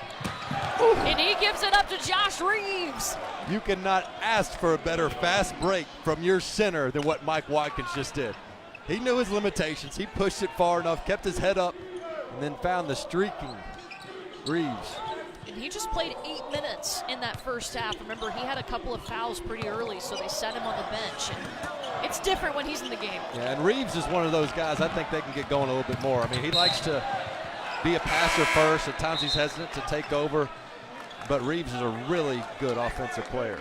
And he gives it up to Josh Reeves. You cannot ask for a better fast break from your center than what Mike Watkins just did. He knew his limitations. He pushed it far enough, kept his head up, and then found the streaking Reeves. And he just played 8 minutes in that first half. Remember, he had a couple of fouls pretty early, so they set him on the bench. And it's different when he's in the game. Yeah, and Reeves is one of those guys I think they can get going a little bit more. I mean, he likes to be a passer first. At times he's hesitant to take over, but Reeves is a really good offensive player.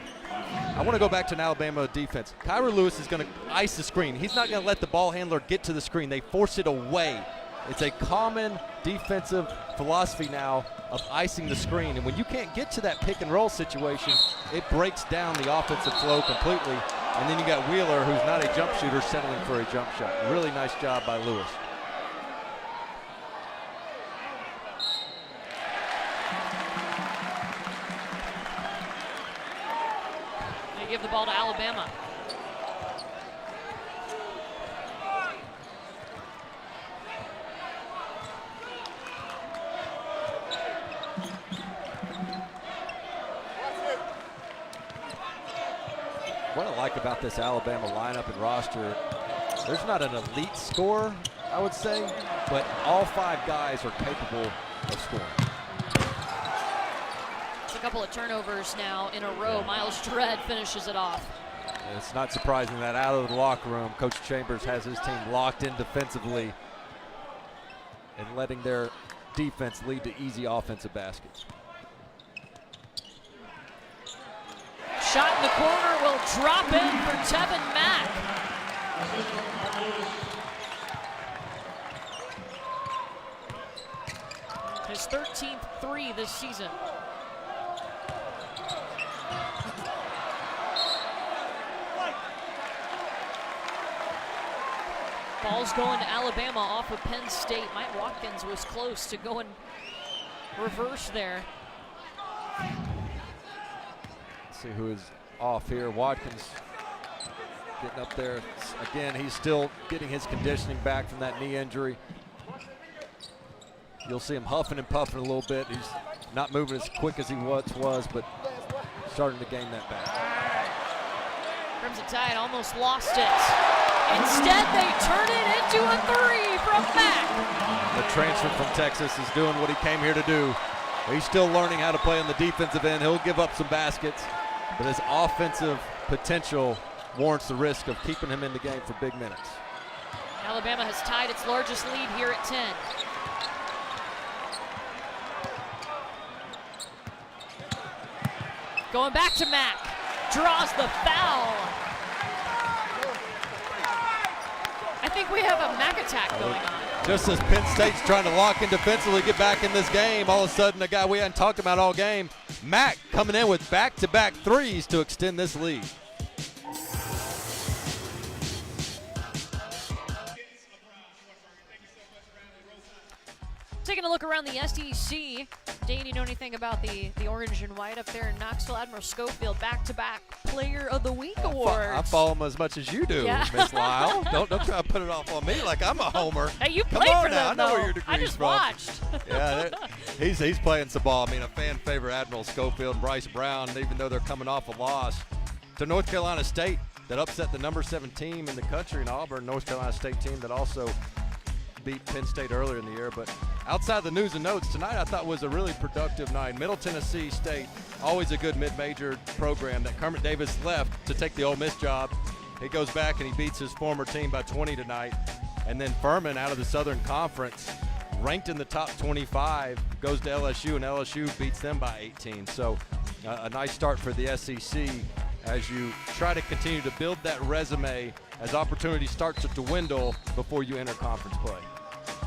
I want to go back to an Alabama defense. Kyra Lewis is going to ice the screen. He's not going to let the ball handler get to the screen. They force it away. It's a common defensive philosophy now of icing the screen. And when you can't get to that pick and roll situation, it breaks down the offensive flow completely. And then you got Wheeler, who's not a jump shooter, settling for a jump shot. Really nice job by Lewis. ball to Alabama. What I like about this Alabama lineup and roster, there's not an elite scorer, I would say, but all 5 guys are capable of scoring. It's a couple of turnovers now in a row. Miles Dredd finishes it off. And it's not surprising that out of the locker room, Coach Chambers has his team locked in defensively and letting their defense lead to easy offensive baskets. Shot in the corner will drop in for Tevin Mack. His 13th 3 this season. Ball's going to Alabama off of Penn State. Mike Watkins was close to going reverse there. See who is off here. Watkins getting up there. Again, he's still getting his conditioning back from that knee injury. You'll see him huffing and puffing a little bit. He's not moving as quick as he once was, but starting to gain that back. Crimson Tide almost lost it. Instead, they turn it into a 3 from Mack. The transfer from Texas is doing what he came here to do. He's still learning how to play on the defensive end. He'll give up some baskets, but his offensive potential warrants the risk of keeping him in the game for big minutes. Alabama has tied its largest lead here at 10. Going back to Mack, draws the foul. I think we have a Mack attack going on. Just as Penn State's trying to lock in defensively, get back in this game, all of a sudden a guy we hadn't talked about all game, Mack coming in with back-to-back threes to extend this lead. Taking a look around the SEC. Dane, you know anything about the orange and white up there in Knoxville? Admiral Schofield, back-to-back Player of the Week awards. I follow him as much as you do, Yeah. Miss Lyle. Don't try to put it off on me like I'm a homer. Hey, you Come played on for now. them, I know though. where your degree's I just from. watched. Yeah, he's playing some ball. I mean, a fan favorite, Admiral Schofield, Bryce Brown, even though they're coming off a loss to North Carolina State that upset the number 7 team in the country in Auburn, North Carolina State team that also beat Penn State earlier in the year. But outside the news and notes, tonight I thought was a really productive night. Middle Tennessee State, always a good mid-major program that Kermit Davis left to take the Ole Miss job. He goes back and he beats his former team by 20 tonight. And then Furman out of the Southern Conference, ranked in the top 25, goes to LSU, and LSU beats them by 18. So a nice start for the SEC as you try to continue to build that resume as opportunity starts to dwindle before you enter conference play.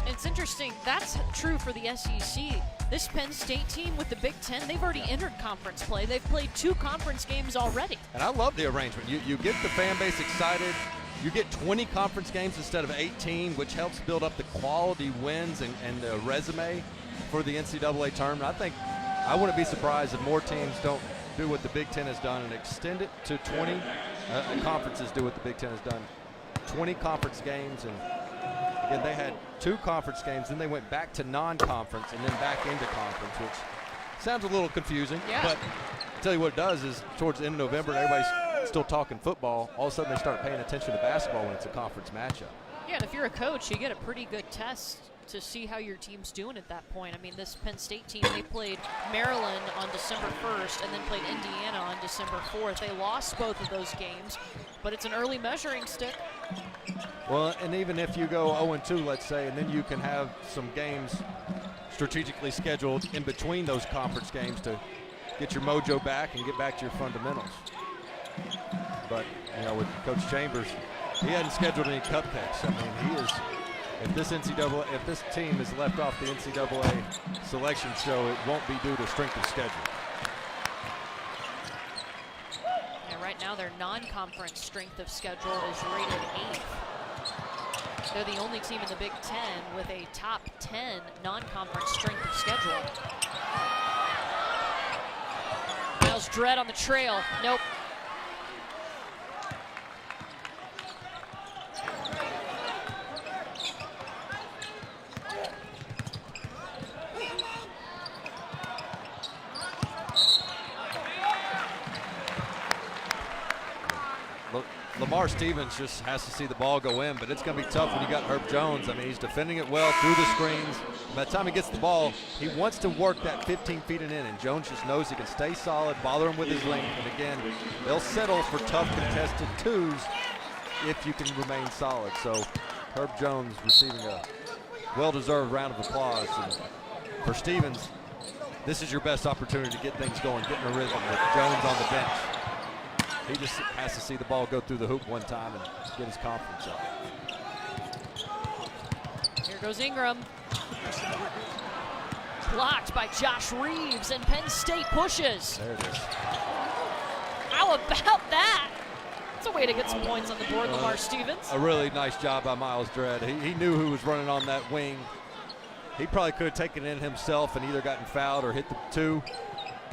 It's interesting. That's true for the SEC. This Penn State team with the Big Ten, they've already entered conference play. They've played 2 conference games already. And I love the arrangement. You get the fan base excited. You get 20 conference games instead of 18, which helps build up the quality wins and the resume for the NCAA tournament. I think I wouldn't be surprised if more teams don't do what the Big Ten has done and extend it to 20. Conferences do what the Big Ten has done. 20 conference games, and again, they had 2 conference games, then they went back to non-conference and then back into conference, which sounds a little confusing. Yeah. But I'll tell you what it does is towards the end of November, everybody's still talking football. All of a sudden, they start paying attention to basketball when it's a conference matchup. Yeah, and if you're a coach, you get a pretty good test to see how your team's doing at that point. I mean, this Penn State team, they played Maryland on December 1st and then played Indiana on December 4th. They lost both of those games, but it's an early measuring stick. Well, and even if you go 0-2, let's say, and then you can have some games strategically scheduled in between those conference games to get your mojo back and get back to your fundamentals. But, you know, with Coach Chambers, he hadn't scheduled any cupcakes. I mean, he is, if this team is left off the NCAA selection show, it won't be due to strength of schedule. And right now, their non-conference strength of schedule is rated 8th. They're the only team in the Big Ten with a top 10 non-conference strength of schedule. Miles Dredd on the trail. Nope. Lamar Stevens just has to see the ball go in, but it's going to be tough when you got Herb Jones. I mean, he's defending it well through the screens. By the time he gets the ball, he wants to work that 15 feet and in, and Jones just knows he can stay solid, bother him with his length, and again, they'll settle for tough contested twos if you can remain solid. So Herb Jones receiving a well-deserved round of applause. And for Stevens, this is your best opportunity to get things going, get in a rhythm with Jones on the bench. He just has to see the ball go through the hoop one time and get his confidence up. Here goes Ingram. Blocked by Josh Reeves, and Penn State pushes. There it is. How about that? That's a way to get some points on the board, Lamar Stevens. A really nice job by Miles Dredd. He knew who was running on that wing. He probably could have taken it in himself and either gotten fouled or hit the two.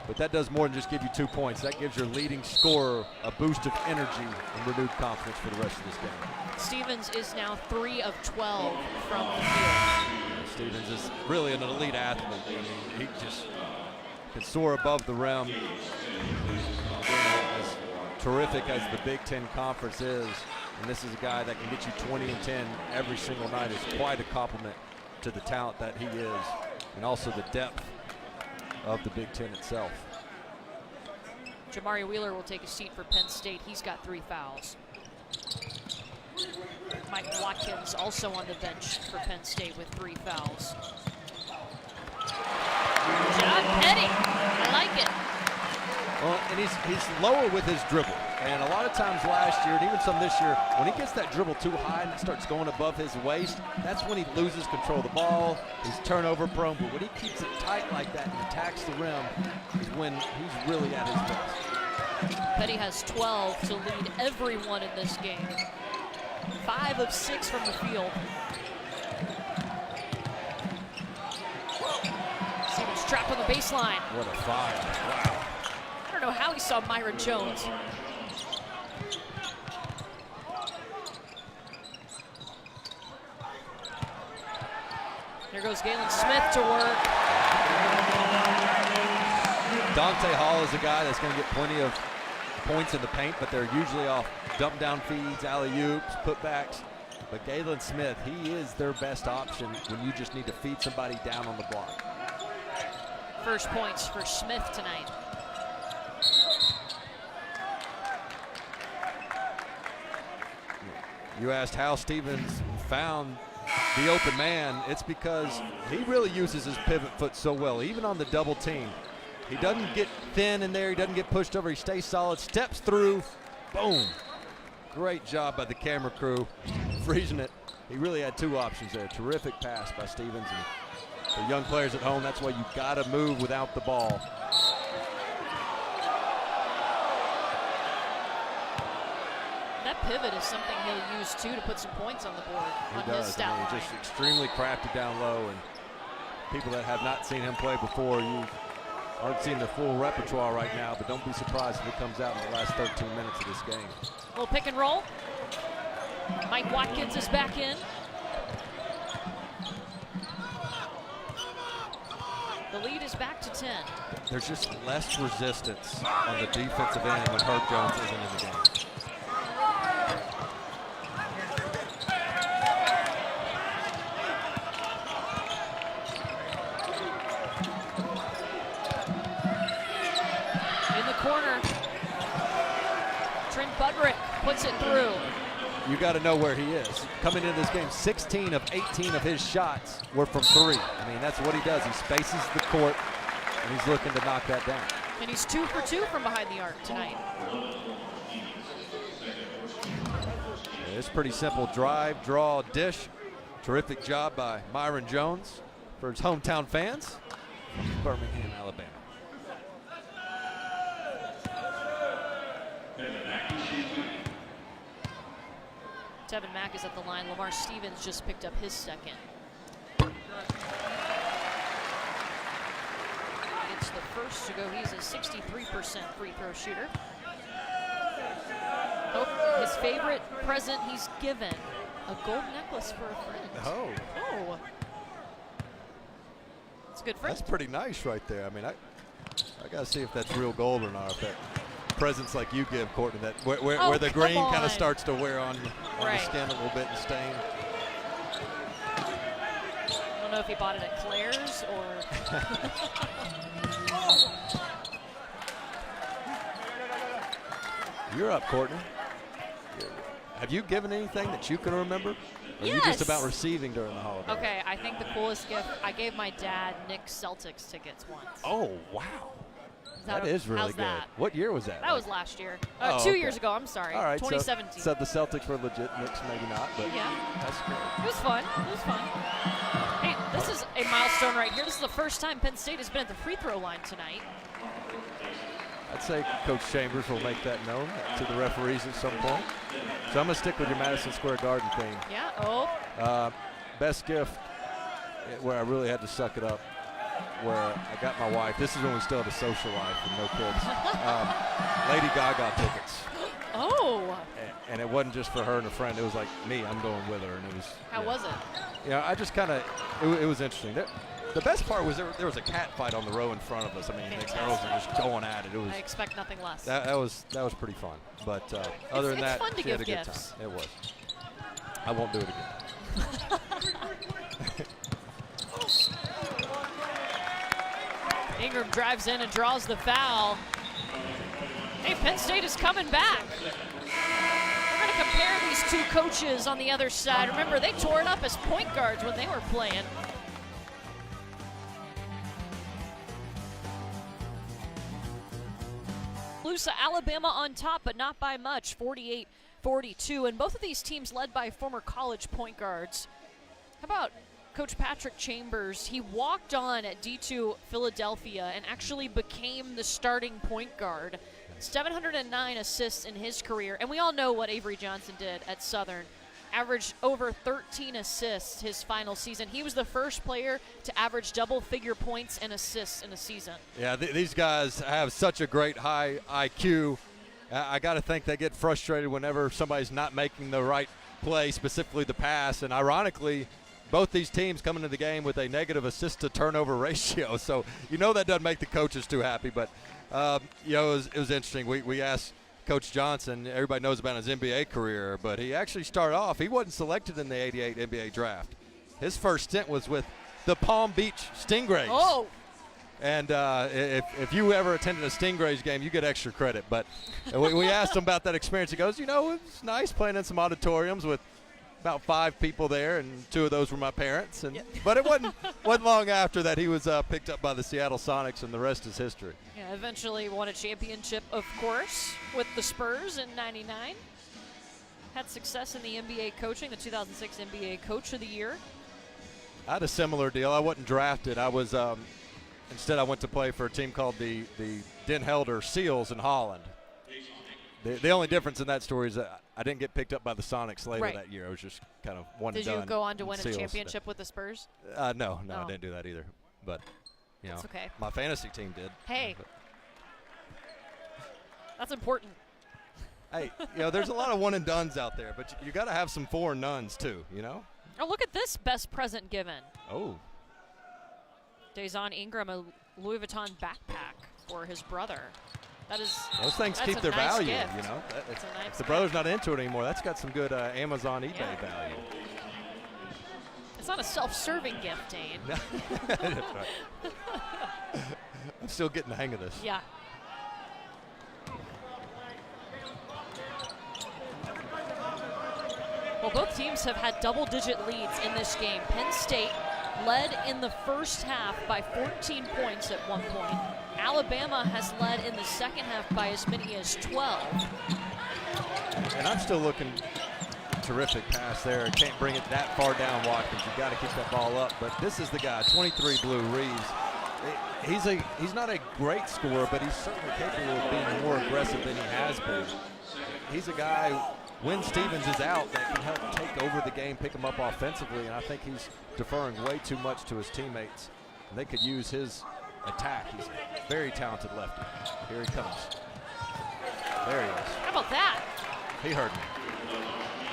But that does more than just give you 2 points. That gives your leading scorer a boost of energy and renewed confidence for the rest of this game. Stevens is now 3 of 12 from the field. Stevens is really an elite athlete. I mean, he just can soar above the rim. As terrific as the Big Ten Conference is, and this is a guy that can get you 20 and 10 every single night, is quite a compliment to the talent that he is, and also the depth of the Big Ten itself. Jamari Wheeler will take a seat for Penn State. He's got 3 fouls. Mike Watkins also on the bench for Penn State with 3 fouls. Good job, Petty. I like it. Well, and he's lower with his dribble. And a lot of times last year, and even some this year, when he gets that dribble too high and it starts going above his waist, that's when he loses control of the ball. He's turnover prone, but when he keeps it tight like that and attacks the rim is when he's really at his best. Petty has 12 to lead everyone in this game. 5 of 6 from the field. Stevens trapped on the baseline. What a fire. Wow. I don't know how he saw Myron Jones. Here goes Galen Smith to work. Dante Hall is a guy that's going to get plenty of points in the paint, but they're usually off dump down feeds, alley-oops, putbacks. But Galen Smith, he is their best option when you just need to feed somebody down on the block. First points for Smith tonight. You asked how Stevens found the open man. It's because he really uses his pivot foot so well, even on the double team. He doesn't get thin in there. He doesn't get pushed over. He stays solid, steps through, boom. Great job by the camera crew, freezing it. He really had 2 options there. Terrific pass by Stevens. And for young players at home, that's why you got to move without the ball. That pivot is something he'll use too to put some points on the board on his stat I mean, line. just extremely crafty down low, and people that have not seen him play before, you aren't seeing the full repertoire right now, but don't be surprised if it comes out in the last 13 minutes of this game. Little pick and roll. Mike Watkins is back in. The lead is back to 10. There's just less resistance on the defensive end when Herb Jones isn't in the game. Corner. Trent Budrick puts it through. You got to know where he is. Coming into this game, 16 of 18 of his shots were from 3. I mean, that's what he does. He spaces the court, and he's looking to knock that down. And he's 2 for 2 from behind the arc tonight. Yeah, it's pretty simple. Drive, draw, dish. Terrific job by Myron Jones for his hometown fans from Birmingham, Alabama. Tevin Mack is at the line. Lamar Stevens just picked up his second. It's the first to go. He's a 63% free throw shooter. Oh, his favorite present he's given, a gold necklace for a friend. Oh. Oh. It's a good friend. That's pretty nice right there. I mean, I got to see if that's real gold or not. If that presence like you give, Courtney, that where Oh, the come green kind on. of starts to wear on the Right. skin a little bit and stain. I don't know if he bought it at Claire's or. You're up, Courtney. Have you given anything that you can remember? Or are you Yes. just about receiving during the holiday? Okay, I think the coolest gift, I gave my dad Knicks Celtics tickets once. Oh, wow. That is really how's good. That? What year was that? That was last year. Oh, 2 okay. years ago, I'm sorry. All right, 2017. So the Celtics were legit, Knicks maybe not, but Yeah. that's great. It was fun. It was fun. Hey, this is a milestone right here. This is the first time Penn State has been at the free throw line tonight. I'd say Coach Chambers will make that known to the referees at some point. So I'm going to stick with your Madison Square Garden theme. Yeah. Oh. Best gift, where I really had to suck it up, where I got my wife. This is when we still had a social life and no kids. Lady Gaga tickets. Oh. And it wasn't just for her and a friend. It was like me. I'm going with her. And it was. How was it? Yeah, I just kind of. It was interesting. The best part was there was a cat fight on the row in front of us. I mean, Fantastic. the girls were just going at it. It was. I expect nothing less. That was pretty fun. But other than it's that, fun to she had give a good gifts. time. It was. I won't do it again. Ingram drives in and draws the foul. Hey, Penn State is coming back. We're going to compare these two coaches on the other side. Remember, they tore it up as point guards when they were playing. Alabama on top, but not by much, 48-42. And both of these teams led by former college point guards. How about Coach Patrick Chambers? He walked on at D2 Philadelphia and actually became the starting point guard. 709 assists in his career. And we all know what Avery Johnson did at Southern. Averaged over 13 assists his final season. He was the first player to average double-figure points and assists in a season. Yeah, these guys have such a great high IQ. I got to think they get frustrated whenever somebody's not making the right play, specifically the pass. And ironically, both these teams come into the game with a negative assist-to-turnover ratio. So you know that doesn't make the coaches too happy. But, it was interesting. We asked Coach Johnson, everybody knows about his NBA career, but he actually started off, he wasn't selected in the 88 NBA draft. His first stint was with the Palm Beach Stingrays. Oh! And if you ever attended a Stingrays game, you get extra credit. But we asked him about that experience. He goes, it's nice playing in some auditoriums with about 5 people there, and 2 of those were my parents. And But it wasn't long after that he was picked up by the Seattle Sonics, and the rest is history. Yeah, eventually won a championship, of course, with the Spurs in '99. Had success in the NBA coaching, the 2006 NBA Coach of the Year. I had a similar deal. I wasn't drafted. I was instead I went to play for a team called the Den Helder Seals in Holland. The only difference in that story is that I didn't get picked up by the Sonics later that year. I was just kind of one and done. Did you go on to win a Seals. championship with the Spurs? No, Oh. I didn't do that either. But That's okay. my fantasy team did. Hey. But, That's important. hey, there's a lot of one and dones out there, but you got to have some 4 and nones too. Oh, look at this best present given. Oh. Dazon Ingram, a Louis Vuitton backpack for his brother. Those things that's keep a their nice value. gift. If a nice the brother's not into it anymore, that's got some good Amazon, eBay Yeah. value. It's not a self-serving gift, Dane. That's right. I'm still getting the hang of this. Yeah. Well, both teams have had double-digit leads in this game. Penn State led in the first half by 14 points at one point. Alabama has led in the second half by as many as 12. And I'm still looking terrific pass there. Can't bring it that far down, Watkins. You've got to keep that ball up. But this is the guy, 23 Blue Reeves. He's not a great scorer, but he's certainly capable of being more aggressive than he has been. He's a guy, when Stevens is out, that can help take over the game, pick him up offensively, and I think he's deferring way too much to his teammates. And they could use his attack. He's a very talented lefty. Here he comes. There he is. How about that? He heard me.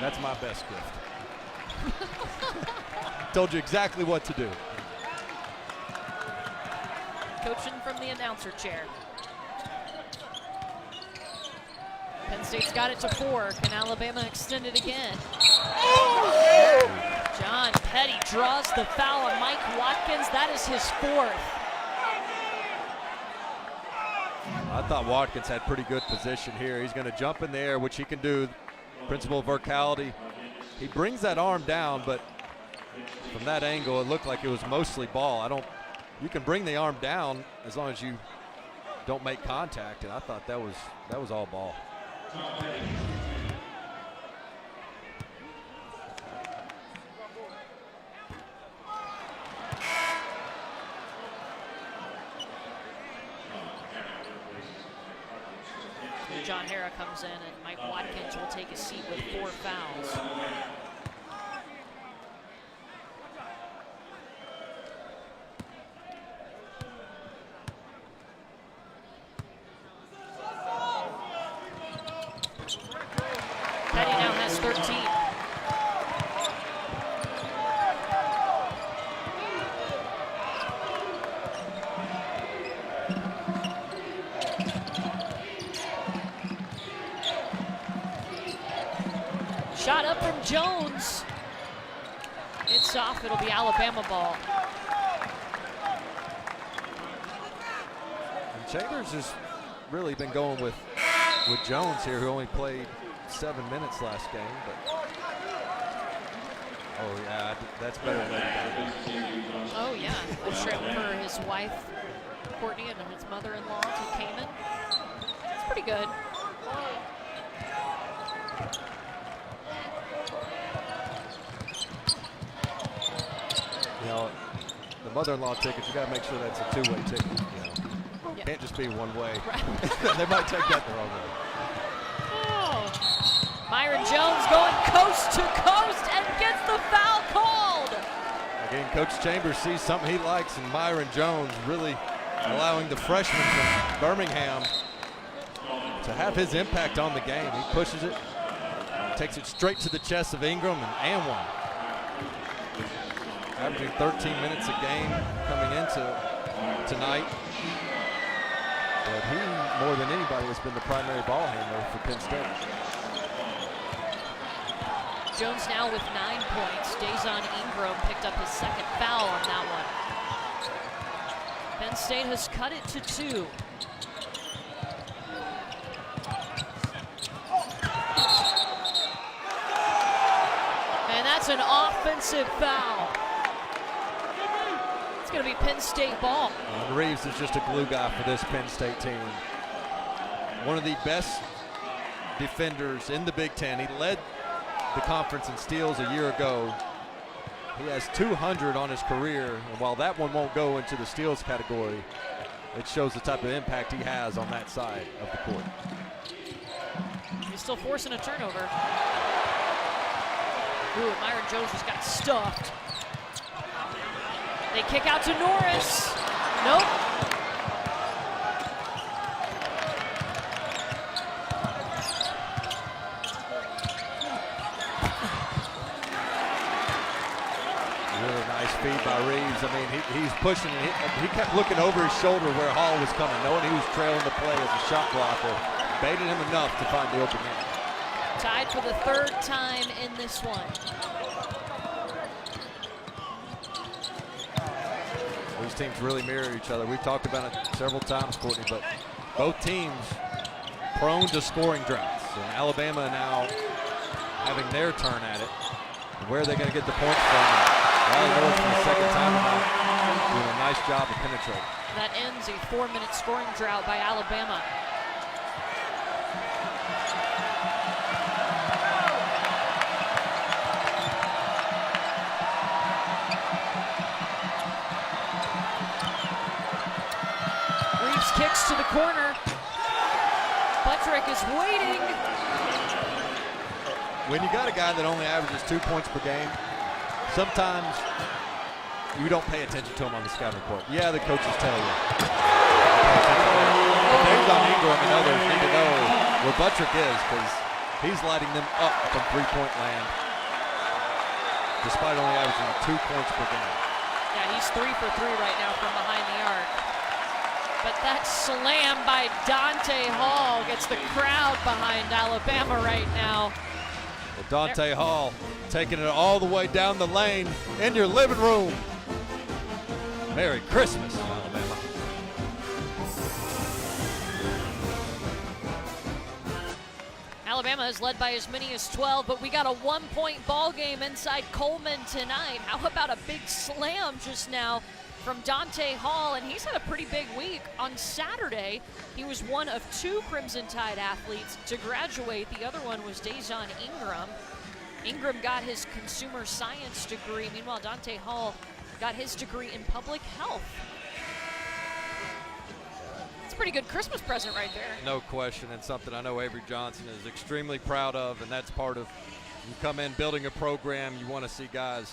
That's my best gift. Told you exactly what to do. Coaching from the announcer chair. State's got it to 4. Can Alabama extend it again? John Petty draws the foul on Mike Watkins. That is his 4th. I thought Watkins had pretty good position here. He's going to jump in the air, which he can do. Principal verticality. He brings that arm down, but from that angle, it looked like it was mostly ball. You can bring the arm down as long as you don't make contact, and I thought that was all ball. John Hara comes in, and Mike Watkins will take a seat with 4 fouls. Petty now has 13. Shot up from Jones. It's off. It'll be Alabama ball. And Chambers has really been going with Jones here, who only played 7 minutes last game. But oh yeah, that's better than that. Oh yeah, a trip for his wife Courtney and his mother-in-law to Cayman. That's pretty good. You know, the mother-in-law tickets, you got to make sure that's a 2-way ticket. You know, Yeah. can't just be one way. Right. They might take that the wrong way. Oh. Myron Jones going coast to coast and gets the foul called. Again, Coach Chambers sees something he likes in Myron Jones, really allowing the freshman from Birmingham to have his impact on the game. He pushes it, takes it straight to the chest of Ingram and one. Averaging 13 minutes a game coming into tonight. But he, more than anybody, has been the primary ball handler for Penn State. Jones now with 9 points. Dazon Ingram picked up his 2nd foul on that one. Penn State has cut it to 2. And that's an offensive foul. It's going to be Penn State ball. And Reeves is just a glue guy for this Penn State team. One of the best defenders in the Big Ten. He led the conference in steals a year ago. He has 200 on his career, and while that one won't go into the steals category, it shows the type of impact he has on that side of the court. He's still forcing a turnover. Ooh, and Myron Jones just got stuffed. They kick out to Norris. Nope. Really nice feed by Reeves. I mean, he's pushing. He kept looking over his shoulder where Hall was coming, knowing he was trailing the play as a shot blocker. Baited him enough to find the open man. Tied for the 3rd time in this one. These teams really mirror each other. We've talked about it several times, Courtney, but both teams prone to scoring droughts. And Alabama now having their turn at it. And where are they going to get the points from? Raleigh North for the 2nd time tonight, doing a nice job of penetrating. That ends a 4-minute scoring drought by Alabama. Reeves kicks to the corner. Buttrick is waiting. When you got a guy that only averages 2 points per game, sometimes you don't pay attention to him on the scouting report. Yeah, the coaches tell you. Dazon Ingram and others need to know where Buttrick is, because he's lighting them up from three-point land, despite only averaging 2 points per game. Yeah, he's 3 for 3 right now from behind the arc. But that slam by Dante Hall gets the crowd behind Alabama right now. Well, Dante Hall taking it all the way down the lane in your living room. Merry Christmas, Alabama. Alabama is led by as many as 12, but we got a 1-point ball game inside Coleman tonight. How about a big slam just now from Dante Hall? And he's had a pretty big week. On Saturday, he was one of 2 Crimson Tide athletes to graduate. The other one was Dejon Ingram. Ingram got his consumer science degree. Meanwhile, Dante Hall got his degree in public health. It's a pretty good Christmas present right there. No question, and something I know Avery Johnson is extremely proud of, and that's part of, you come in building a program, you want to see guys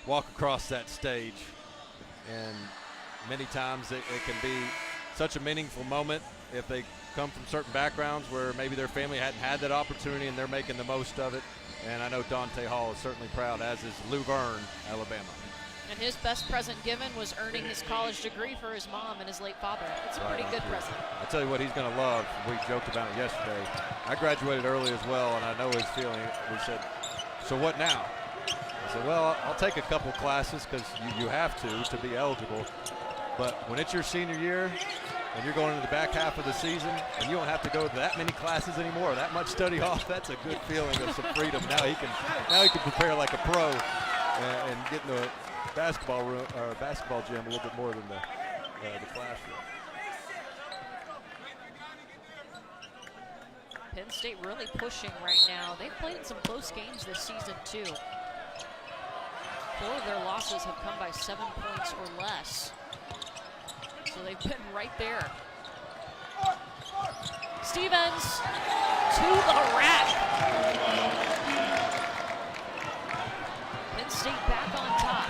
walk across that stage, and many times it can be such a meaningful moment if they come from certain backgrounds where maybe their family hadn't had that opportunity and they're making the most of it. And I know Dante Hall is certainly proud, as is Luverne, Alabama. And his best present given was earning his college degree for his mom and his late father. It's a pretty good present. I tell you what he's going to love. We joked about it yesterday. I graduated early as well, and I know his feeling. We said, so what now? I said, well, I'll take a couple classes because you have to be eligible. But when it's your senior year and you're going into the back half of the season and you don't have to go to that many classes anymore, that much study off, that's a good feeling of some freedom. Now he can prepare like a pro and get in the basketball room or basketball gym a little bit more than the classroom. Penn State really pushing right now. They've played in some close games this season too. 4 of their losses have come by 7 points or less. So they've been right there. Stevens to the rack. Penn State back on top.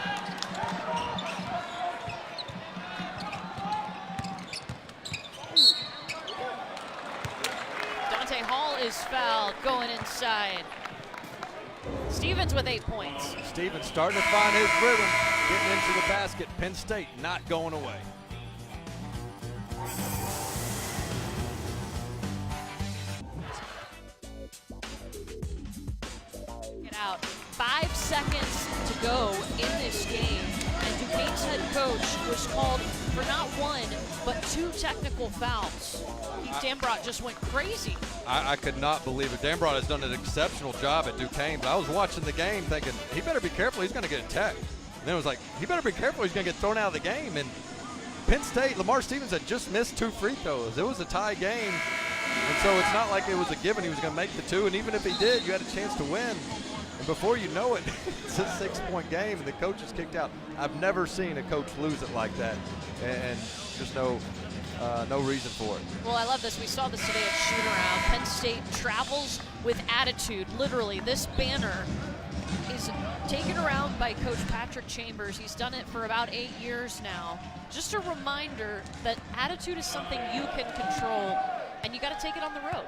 Dante Hall is fouled, going inside. Stevens with 8 points. Stevens starting to find his rhythm, getting into the basket. Penn State not going away. Get out. 5 seconds to go in this game, and Duquesne's head coach was called for not 1, but 2 technical fouls. Keith Dambrot just went crazy. I could not believe it. Dambrot has done an exceptional job at Duquesne. I was watching the game thinking, he better be careful, he's going to get a tech. And then it was like, he better be careful, he's going to get thrown out of the game. And Penn State, Lamar Stevens had just missed 2 free throws. It was a tie game. And so it's not like it was a given he was going to make the 2. And even if he did, you had a chance to win. And before you know it, it's a 6-point game and the coach is kicked out. I've never seen a coach lose it like that. And just no reason for it. Well, I love this. We saw this today at shoot-around. Penn State travels with attitude. Literally, this banner is taken around by Coach Patrick Chambers. He's done it for about 8 years now. Just a reminder that attitude is something you can control, and you got to take it on the road.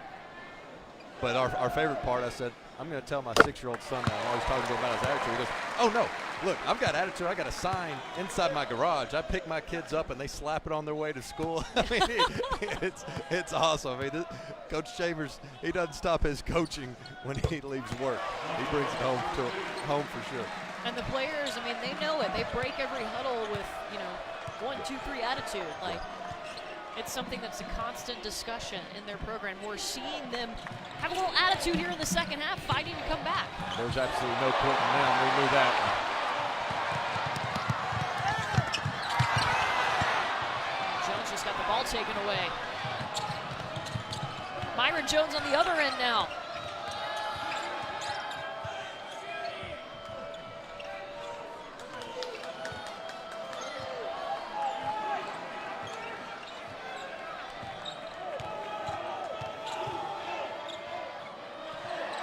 But our favorite part, I said, I'm going to tell my 6-year-old son that I'm always talking to him about his attitude. He goes, oh no, look, I've got attitude. I got a sign inside my garage. I pick my kids up and they slap it on their way to school. I mean, it's awesome. I mean, Coach Chambers, he doesn't stop his coaching when he leaves work. He brings it home for sure. And the players, I mean, they know it. They break every huddle with, 1, 2, 3 attitude. Like, it's something that's a constant discussion in their program. We're seeing them have a little attitude here in the second half, fighting to come back. There's absolutely no quitting them. We knew that. Jones just got the ball taken away. Myron Jones on the other end now.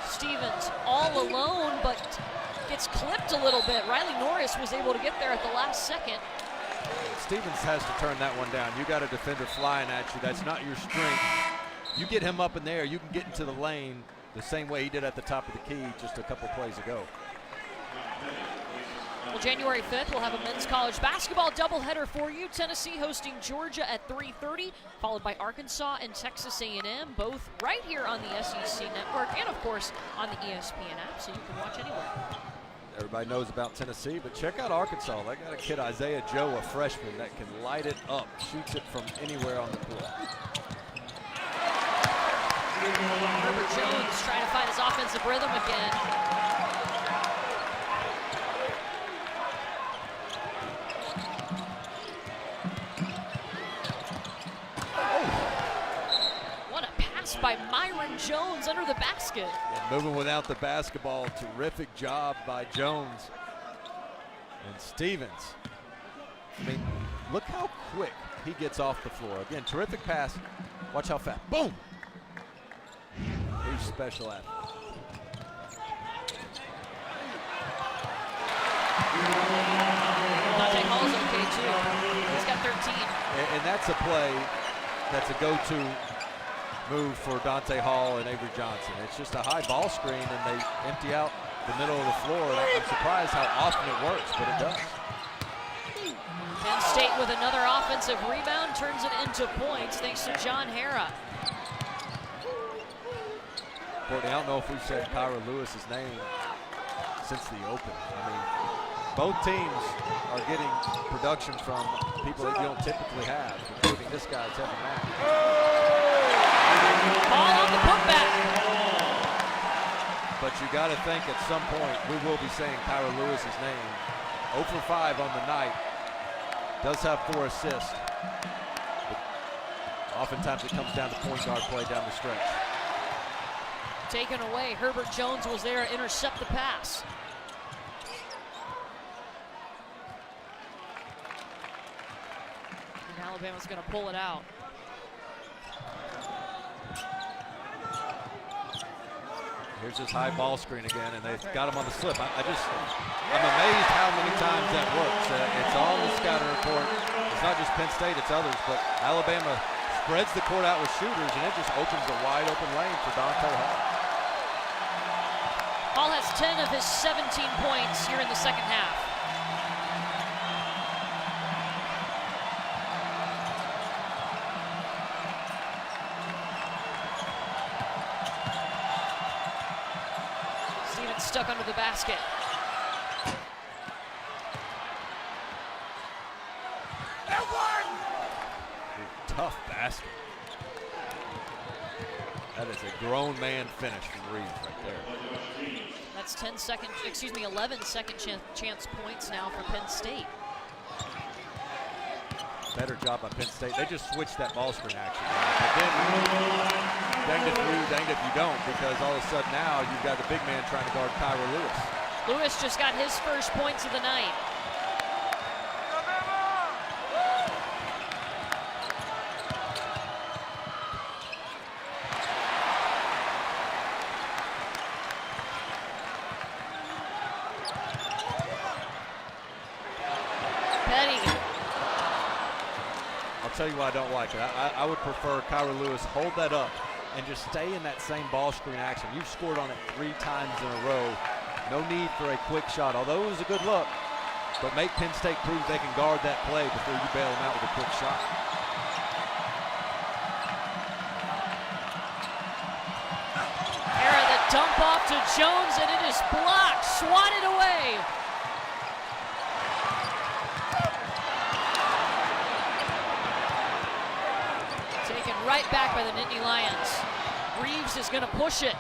Stevens all alone, but gets clipped a little bit. Riley Norris was able to get there at the last second. Stevens has to turn that one down. You got a defender flying at you. That's not your strength. You get him up in there, you can get into the lane the same way he did at the top of the key just a couple plays ago. Well, January 5th, we'll have a men's college basketball doubleheader for you. Tennessee hosting Georgia at 3:30, followed by Arkansas and Texas A&M, both right here on the SEC Network and, of course, on the ESPN app, so you can watch anywhere. Everybody knows about Tennessee, but check out Arkansas. They got a kid, Isaiah Joe, a freshman, that can light it up, shoots it from anywhere on the court. Herbert Jones trying to find his offensive rhythm again. What a pass by Myron Jones under the basket. And moving without the basketball, terrific job by Jones. And Stevens, I mean, look how quick he gets off the floor. Again, terrific pass. Watch how fast. Boom! He's special athlete. Dante Hall's okay too. He's got 13. And that's a play that's a go-to move for Dante Hall and Avery Johnson. It's just a high ball screen, and they empty out the middle of the floor. And I'm surprised how often it works, but it does. Penn State with another offensive rebound turns it into points thanks to John Hara. Courtney, I don't know if we've said Kyra Lewis's name since the open. I mean, both teams are getting production from people that you don't typically have, including this guy, Tevin Mack. Ball on the putback. But you got to think at some point we will be saying Kyra Lewis's name. 0 for 5 on the night. Does have 4 assists. But oftentimes it comes down to point guard play down the stretch. Taken away. Herbert Jones was there to intercept the pass. And Alabama's going to pull it out. Here's this high ball screen again, and they've got him on the slip. I'm amazed how many times that works. It's on the scouting report. It's not just Penn State, it's others, but Alabama spreads the court out with shooters, and it just opens a wide open lane for Dante Hall. Hall has 10 of his 17 points here in the second half. Stevens stuck under the basket. Tough basket. That is a grown man finish from Reeves right there. That's 11 second chance points now for Penn State. Better job by Penn State. They just switched that ball screen action. But then, danged if you, danged if you don't, because all of a sudden now you've got the big man trying to guard Kyra Lewis. Lewis just got his first points of the night. I'll tell you what I don't like it. I would prefer Kyra Lewis hold that up and just stay in that same ball screen action. You've scored on it 3 times in a row. No need for a quick shot, although it was a good look. But make Penn State prove they can guard that play before you bail them out with a quick shot. Hara, the dump off to Jones, and it is blocked, swatted away. Taken right back by the Nittany Lions. Reeves is going to push it.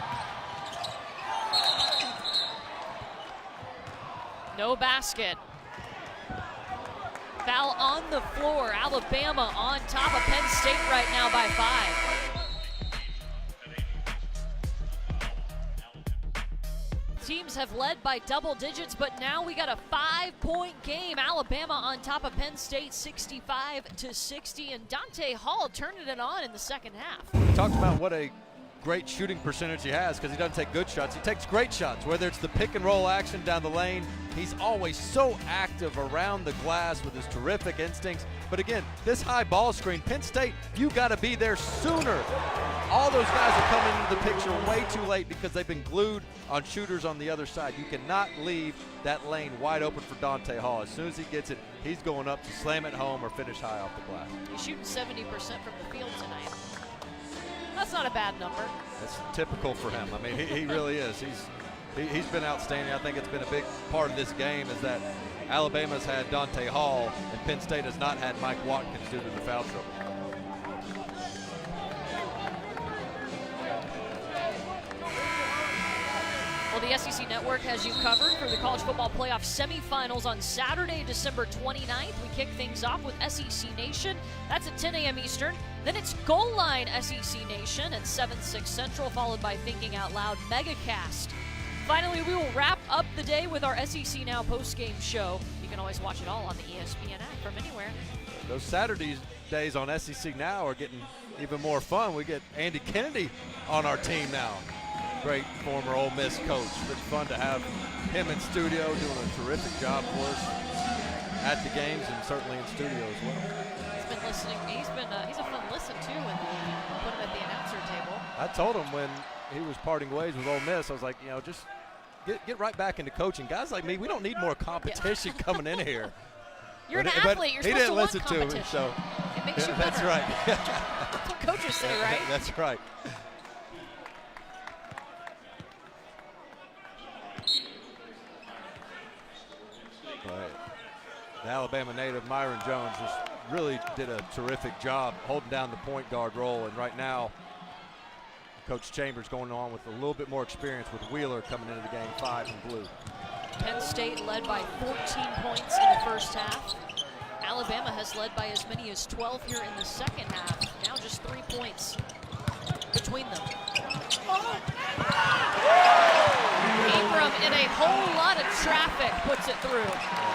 No basket. Foul on the floor. Alabama on top of Penn State right now by 5. Teams have led by double digits, but now we got a 5-point game. Alabama on top of Penn State 65-60, and Dante Hall turning it on in the second half. We talked about what a great shooting percentage he has, because he doesn't take good shots. He takes great shots, whether it's the pick and roll action down the lane. He's always so active around the glass with his terrific instincts. But again, this high ball screen, Penn State, you got to be there sooner. All those guys are coming into the picture way too late because they've been glued on shooters on the other side. You cannot leave that lane wide open for Dante Hall. As soon as he gets it, he's going up to slam it home or finish high off the glass. He's shooting 70% from the field tonight. That's not a bad number. That's typical for him. I mean, he really is. He's been outstanding. I think it's been a big part of this game is that Alabama's had Dante Hall and Penn State has not had Mike Watkins due to the foul trouble. Well, the SEC Network has you covered for the College Football Playoff semifinals on Saturday, December 29th. We kick things off with SEC Nation. That's at 10 a.m. Eastern. Then it's Goal Line SEC Nation at 7/6 Central, followed by Thinking Out Loud Megacast. Finally, we will wrap up the day with our SEC Now postgame show. You can always watch it all on the ESPN app from anywhere. Those Saturday days on SEC Now are getting even more fun. We get Andy Kennedy on our team now. Great former Ole Miss coach. It's fun to have him in studio doing a terrific job for us at the games and certainly in studio as well. He's been listening. He's a fun listen too when we put him at the announcer table. I told him when he was parting ways with Ole Miss, I was like, just get right back into coaching. Guys like me, we don't need more competition coming in here. You're an athlete. You're supposed to want competition. He didn't listen to me, so it makes you better. That's right. That's what coaches say, right? That's right. The Alabama native Myron Jones just really did a terrific job holding down the point guard role, and right now Coach Chambers going on with a little bit more experience with Wheeler coming into the game 5 in blue. Penn State led by 14 points in the first half. Alabama has led by as many as 12 here in the second half. Now just 3 points between them. Ingram in a whole lot of traffic puts it through.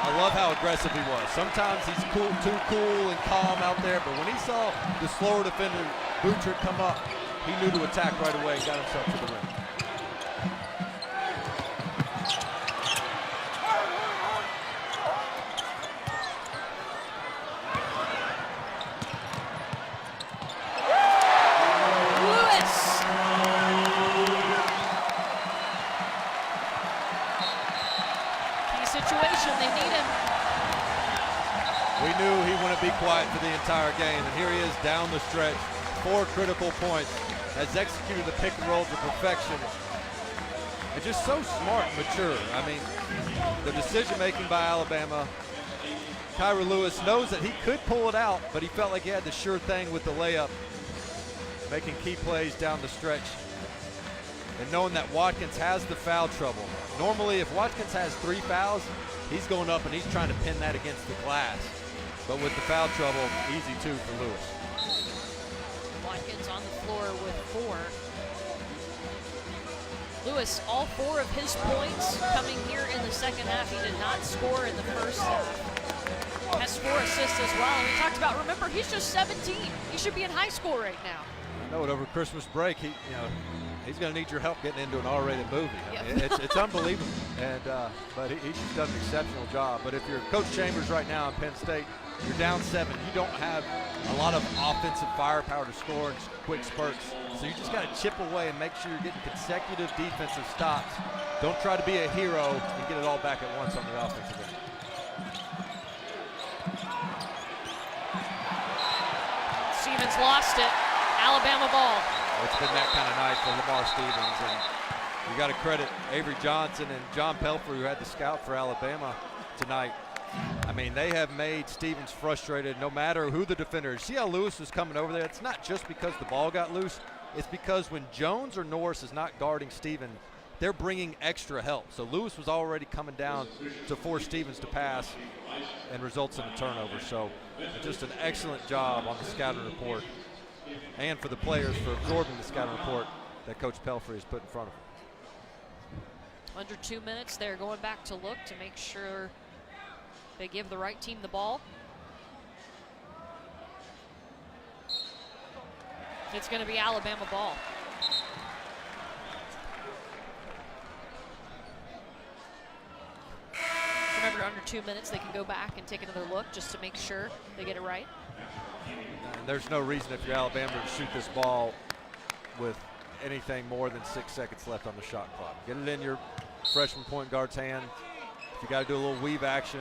I love how aggressive he was. Sometimes he's too cool and calm out there, but when he saw the slower defender Butcher come up, he knew to attack right away and got himself to the rim. Situation, they need him. We knew he wouldn't be quiet for the entire game, and here he is down the stretch. 4 critical points, has executed the pick and roll to perfection. And just so smart and mature. I mean, the decision making by Alabama. Kyra Lewis knows that he could pull it out, but he felt like he had the sure thing with the layup, making key plays down the stretch. And knowing that Watkins has the foul trouble. Normally, if Watkins has 3 fouls, he's going up and he's trying to pin that against the glass. But with the foul trouble, easy 2 for Lewis. Watkins on the floor with 4. Lewis, all 4 of his points coming here in the second half. He did not score in the first half. Has 4 assists as well. And we talked about, remember, he's just 17. He should be in high school right now. I know it over Christmas break. He's going to need your help getting into an R-rated movie. I mean, it's unbelievable. And but he's just done an exceptional job. But if you're Coach Chambers right now in Penn State, you're down 7. You don't have a lot of offensive firepower to score in quick spurts. So you just got to chip away and make sure you're getting consecutive defensive stops. Don't try to be a hero and get it all back at once on the offensive end. Stevens lost it. Alabama ball. It's been that kind of night for Lamar Stevens, and you got to credit Avery Johnson and John Pelfrey, who had the scout for Alabama tonight. I mean, they have made Stevens frustrated no matter who the defender is. See how Lewis was coming over there? It's not just because the ball got loose. It's because when Jones or Norris is not guarding Stevens, they're bringing extra help. So Lewis was already coming down to force Stevens to pass and results in a turnover. So just an excellent job on the scouting report, and for the players for absorbing the scouting report that Coach Pelfrey has put in front of them. Under 2 minutes, they're going back to look to make sure they give the right team the ball. It's going to be Alabama ball. Remember, under 2 minutes, they can go back and take another look just to make sure they get it right. And there's no reason if you're Alabama to shoot this ball with anything more than 6 seconds left on the shot clock. Get it in your freshman point guard's hand. If you got to do a little weave action,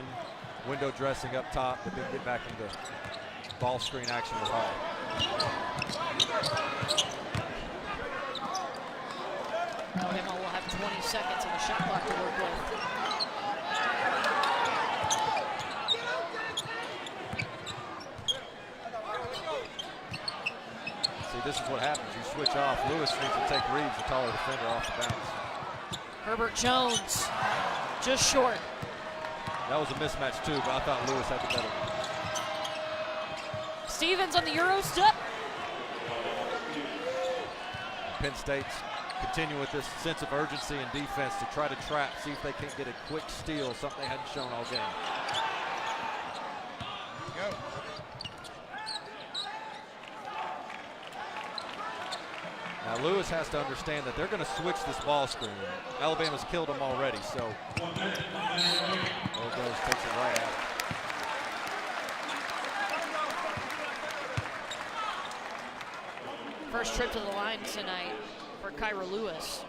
window dressing up top, but then get back into ball screen action with Hall. Alabama will have 20 seconds on the shot clock to work with. See, this is what happens. You switch off. Lewis needs to take Reeves, the taller defender, off the bounce. Herbert Jones, just short. That was a mismatch too, but I thought Lewis had the better one. Stevens on the Euro step. Penn State's continue with this sense of urgency and defense to try to trap, see if they can't get a quick steal, something they hadn't shown all game. Go. Now Lewis has to understand that they're going to switch this ball screen. Alabama's killed them already, so there it goes, takes it right out. First trip to the line tonight for Kyra Lewis.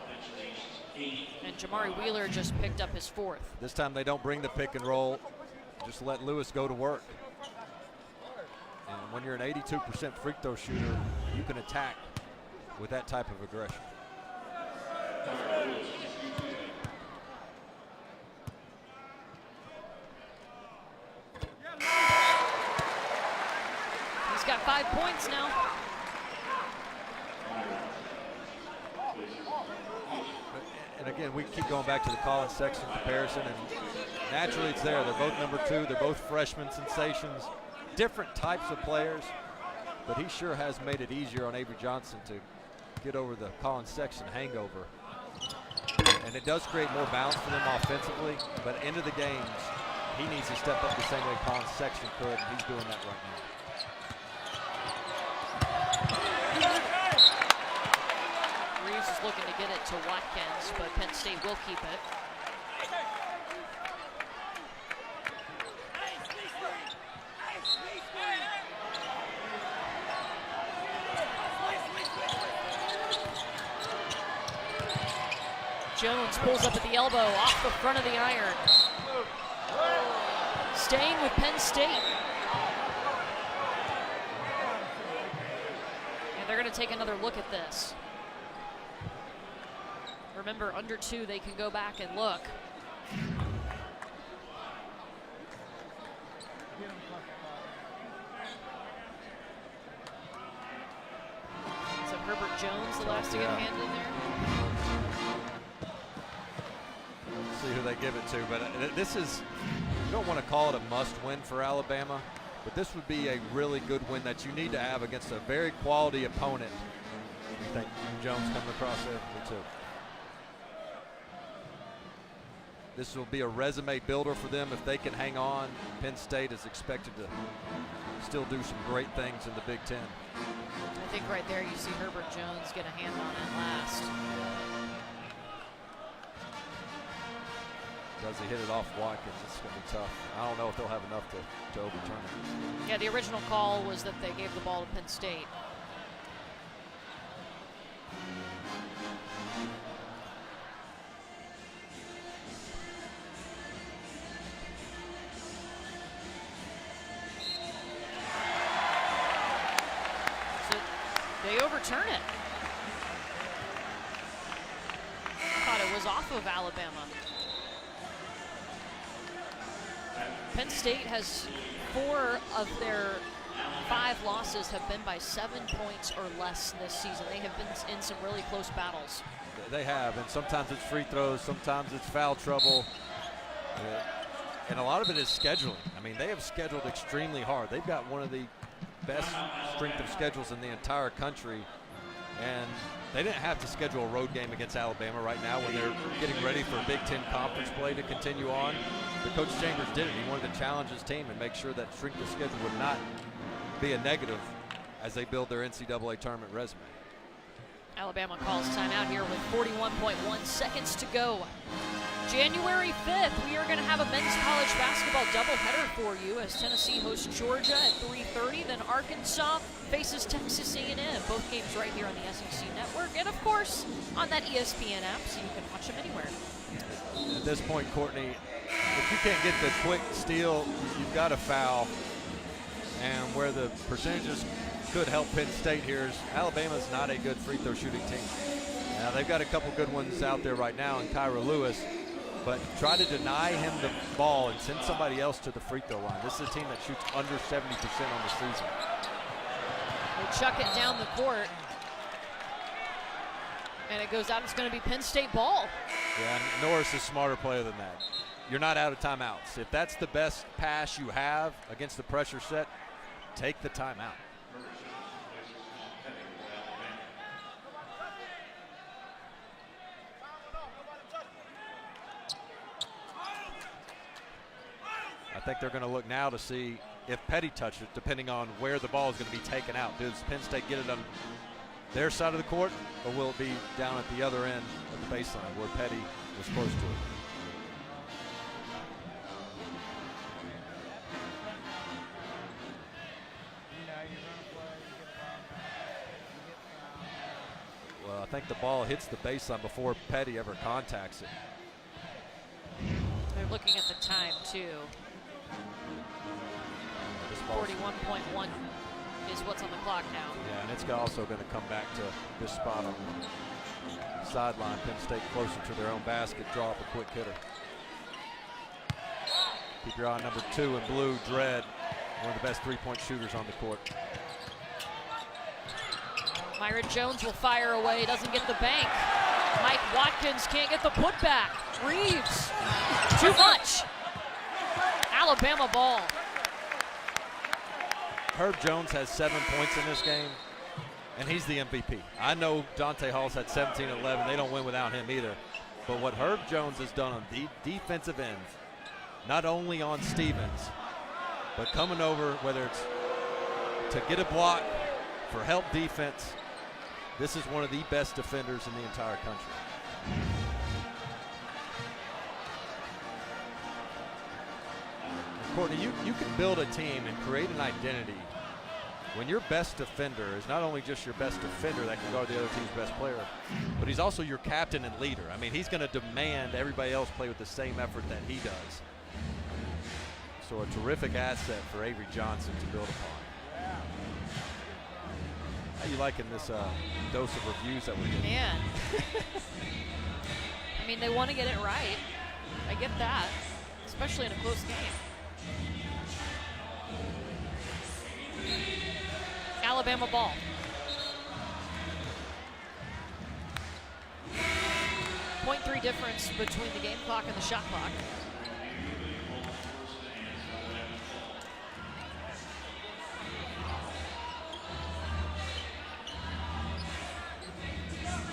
And Jamari Wheeler just picked up his fourth. This time they don't bring the pick and roll, just let Lewis go to work. And when you're an 82% free throw shooter, you can attack with that type of aggression. He's got 5 points now. And again, we keep going back to the Collins Sexton comparison, and naturally it's there. They're both number 2. They're both freshman sensations. Different types of players, but he sure has made it easier on Avery Johnson to get over the Collins Sexton hangover. And it does create more balance for them offensively, but at the end of the games, he needs to step up the same way Collins Sexton could, and he's doing that right now. Reeves is looking to get it to Watkins, but Penn State will keep it. Jones pulls up at the elbow, off the front of the iron. Staying with Penn State. And they're going to take another look at this. Remember, under 2, they can go back and look. So Herbert Jones, the last to get a hand in there. See who they give it to, but this is, you don't want to call it a must-win for Alabama, but this would be a really good win that you need to have against a very quality opponent. I think Jones coming across there, me too. This will be a resume builder for them if they can hang on. Penn State is expected to still do some great things in the Big Ten. I think right there you see Herbert Jones get a hand on it last. Does he hit it off Watkins? It's going to be tough. I don't know if they'll have enough to overturn it. Yeah, the original call was that they gave the ball to Penn State. So they overturn it. I thought it was off of Alabama. Penn State has 4 of their 5 losses have been by 7 points or less this season. They have been in some really close battles. They have, and sometimes it's free throws, sometimes it's foul trouble. And a lot of it is scheduling. I mean, they have scheduled extremely hard. They've got one of the best strength of schedules in the entire country. And they didn't have to schedule a road game against Alabama right now when they're getting ready for Big Ten conference play to continue on. But Coach Chambers did it. He wanted to challenge his team and make sure that strength of schedule would not be a negative as they build their NCAA tournament resume. Alabama calls timeout here with 41.1 seconds to go. January 5th, we are going to have a men's college basketball doubleheader for you as Tennessee hosts Georgia at 3:30. Then Arkansas faces Texas A&M. Both games right here on the SEC Network, and of course on that ESPN app, so you can watch them anywhere. At this point, Courtney, if you can't get the quick steal, you've got to foul. And where the percentages could help Penn State here is Alabama's not a good free throw shooting team. Now they've got a couple good ones out there right now in Kyra Lewis, but try to deny him the ball and send somebody else to the free throw line. This is a team that shoots under 70% on the season. They chuck it down the court, and it goes out. It's going to be Penn State ball. Yeah, and Norris is a smarter player than that. You're not out of timeouts. If that's the best pass you have against the pressure set, take the timeout. I think they're going to look now to see if Petty touched it, depending on where the ball is going to be taken out. Does Penn State get it on their side of the court, or will it be down at the other end of the baseline where Petty was close to it? Well, I think the ball hits the baseline before Petty ever contacts it. They're looking at the time, too. 41.1 is what's on the clock now. Yeah, and it's also going to come back to this spot on the sideline. Penn State closer to their own basket, draw up a quick hitter. Keep your eye on number 2 in blue, Dredd, one of the best three-point shooters on the court. Myron Jones will fire away, doesn't get the bank. Mike Watkins can't get the putback. Reeves, too much. Alabama ball. Herb Jones has 7 points in this game, and he's the MVP. I know Dante Hall's had 17 and 11. They don't win without him either. But what Herb Jones has done on the defensive end, not only on Stevens, but coming over, whether it's to get a block for help defense, this is one of the best defenders in the entire country. Courtney, you can build a team and create an identity when your best defender is not only just your best defender that can guard the other team's best player, but he's also your captain and leader. I mean, he's going to demand everybody else play with the same effort that he does. So a terrific asset for Avery Johnson to build upon. How you liking this dose of reviews that we're getting? Man. I mean, they want to get it right. I get that, especially in a close game. Alabama ball. .3 difference between the game clock and the shot clock.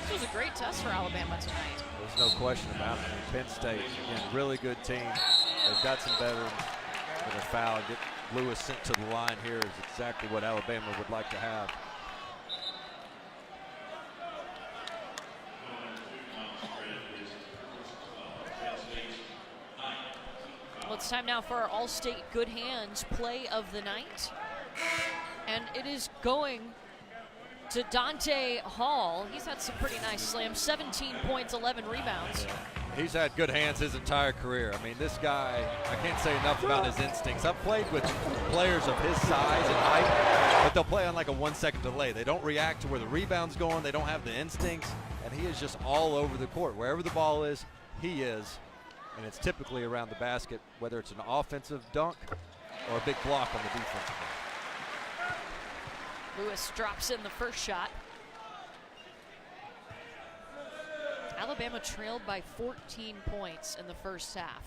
This was a great test for Alabama tonight. There's no question about it. I mean, Penn State, again, really good team. They've got some veterans that are fouled. Get Lewis sent to the line here is exactly what Alabama would like to have. Well, it's time now for our All-State Good Hands play of the night. And it is going to Dante Hall. He's had some pretty nice slams, 17 points, 11 rebounds. Yeah. He's had good hands his entire career. I mean, this guy, I can't say enough about his instincts. I've played with players of his size and height, but they'll play on like a 1 second delay. They don't react to where the rebound's going. They don't have the instincts, and he is just all over the court. Wherever the ball is, he is, and it's typically around the basket, whether it's an offensive dunk or a big block on the defensive end. Lewis drops in the first shot. Alabama trailed by 14 points in the first half.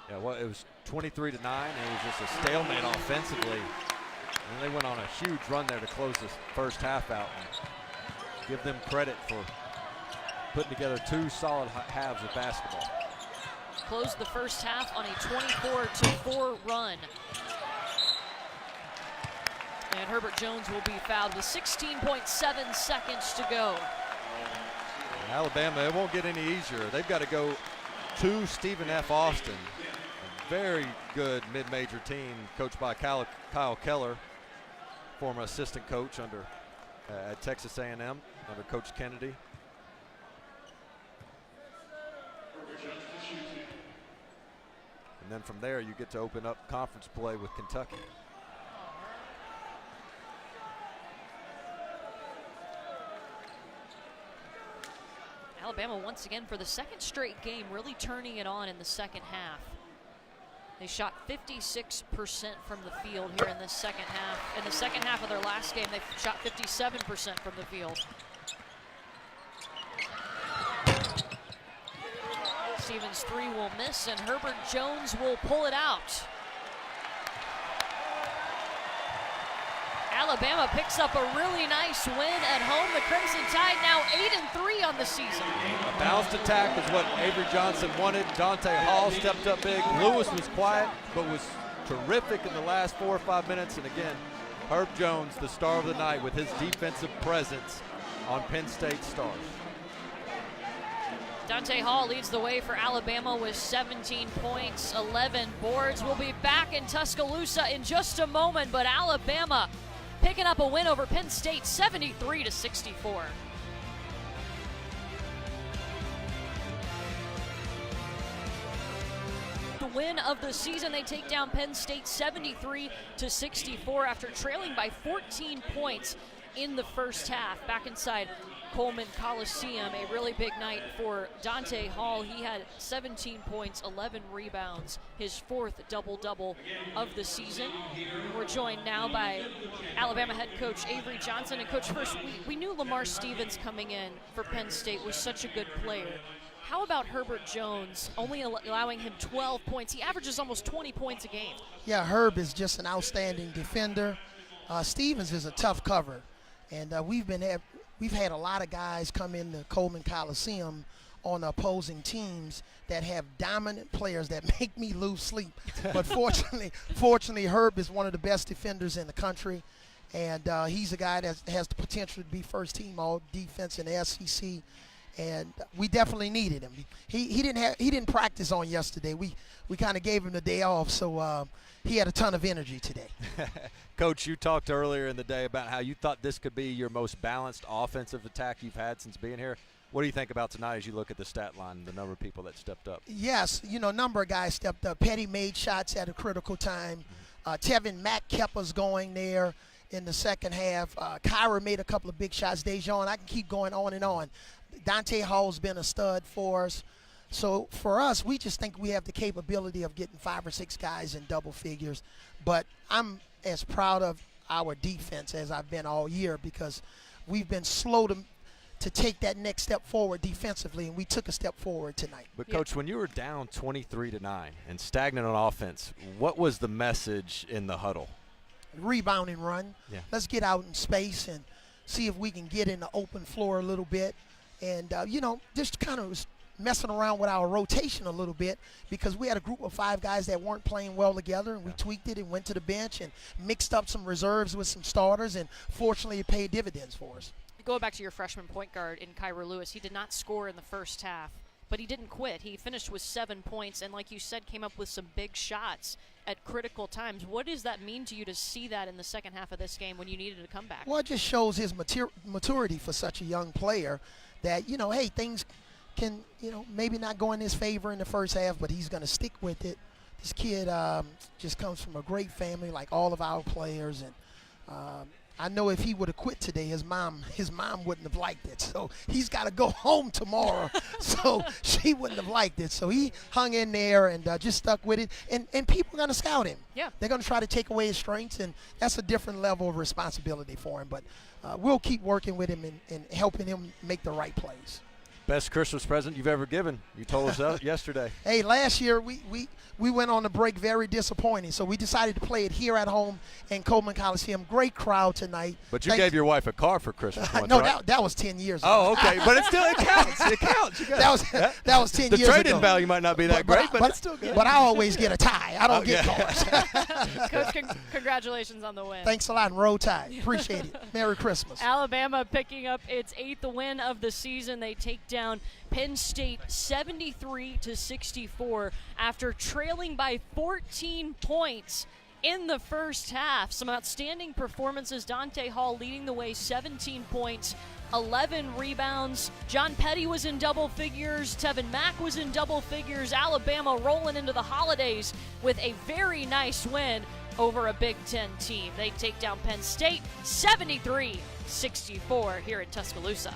Yeah, well, it was 23-9. It was just a stalemate offensively. And they went on a huge run there to close this first half out. And give them credit for putting together 2 solid halves of basketball. Closed the first half on a 24-4 run. And Herbert Jones will be fouled with 16.7 seconds to go. Alabama, it won't get any easier. They've got to go to Stephen F. Austin, a very good mid-major team coached by Kyle Keller, former assistant coach under at Texas A&M under Coach Kennedy. And then from there, you get to open up conference play with Kentucky. Alabama once again for the second straight game really turning it on in the second half. They shot 56% from the field here in this second half. In the second half of their last game, they shot 57% from the field. Stevens' three will miss, and Herbert Jones will pull it out. Alabama picks up a really nice win at home. The Crimson Tide now 8-3 on the season. A balanced attack is what Avery Johnson wanted. Dante Hall stepped up big. Lewis was quiet, but was terrific in the last 4 or 5 minutes. And again, Herb Jones, the star of the night with his defensive presence on Penn State stars. Dante Hall leads the way for Alabama with 17 points, 11 boards. We'll be back in Tuscaloosa in just a moment, but Alabama picking up a win over Penn State, 73-64. The win of the season, they take down Penn State 73-64 after trailing by 14 points in the first half. Back inside Coleman Coliseum, a really big night for Dante Hall. He had 17 points, 11 rebounds, his fourth double-double of the season. We're joined now by Alabama head coach Avery Johnson. And Coach, first, we knew Lamar Stevens coming in for Penn State was such a good player. How about Herbert Jones only allowing him 12 points? He averages almost 20 points a game. Yeah, Herb is just an outstanding defender. Stevens is a tough cover. And we've had a lot of guys come into Coleman Coliseum on opposing teams that have dominant players that make me lose sleep. But fortunately, Herb is one of the best defenders in the country. And he's a guy that has the potential to be first team all defense in the SEC. And we definitely needed him. He didn't practice on yesterday. We kind of gave him the day off, so he had a ton of energy today. Coach, you talked earlier in the day about how you thought this could be your most balanced offensive attack you've had since being here. What do you think about tonight as you look at the stat line, the number of people that stepped up? Yes, a number of guys stepped up. Petty made shots at a critical time. Tevin Mack kept us going there in the second half. Kyra made a couple of big shots. Dejon, I can keep going on and on. Dante Hall's been a stud for us. So for us, we just think we have the capability of getting 5 or 6 guys in double figures. But I'm as proud of our defense as I've been all year because we've been slow to take that next step forward defensively, and we took a step forward tonight. But, Coach, when you were down 23-9 and stagnant on offense, what was the message in the huddle? Rebound and run. Yeah. Let's get out in space and see if we can get in the open floor a little bit. And, just kind of messing around with our rotation a little bit because we had a group of 5 guys that weren't playing well together, and we tweaked it and went to the bench and mixed up some reserves with some starters, and fortunately it paid dividends for us. Going back to your freshman point guard in Kyra Lewis, he did not score in the first half, but he didn't quit. He finished with 7 points and, like you said, came up with some big shots at critical times. What does that mean to you to see that in the second half of this game when you needed a comeback? Well, it just shows his maturity for such a young player that, hey, things can, maybe not go in his favor in the first half, but he's going to stick with it. This kid just comes from a great family like all of our players, and I know if he would have quit today, his mom wouldn't have liked it. So he's got to go home tomorrow. So she wouldn't have liked it. So he hung in there and just stuck with it. And people are going to scout him. Yeah. They're going to try to take away his strengths, and that's a different level of responsibility for him. But we'll keep working with him and helping him make the right plays. Best Christmas present you've ever given. You told us yesterday. Hey, last year we went on the break very disappointing, so we decided to play it here at home in Coleman Coliseum. Great crowd tonight. But you gave your wife a car for Christmas once, no, right? that was 10 years ago. Oh, okay. But it counts. It counts. That was 10 years ago. The trade-in value might not be that great, but it's still good. But I always get a tie. I don't get cars. Coach, congratulations on the win. Thanks a lot, and roll tide. Appreciate it. Merry Christmas. Alabama picking up its 8th win of the season. They take down down Penn State 73-64 after trailing by 14 points in the first half. Some outstanding performances. Dante Hall leading the way, 17 points, 11 rebounds. John Petty was in double figures. Tevin Mack was in double figures. Alabama rolling into the holidays with a very nice win over a Big Ten team. They take down Penn State 73-64 here in Tuscaloosa.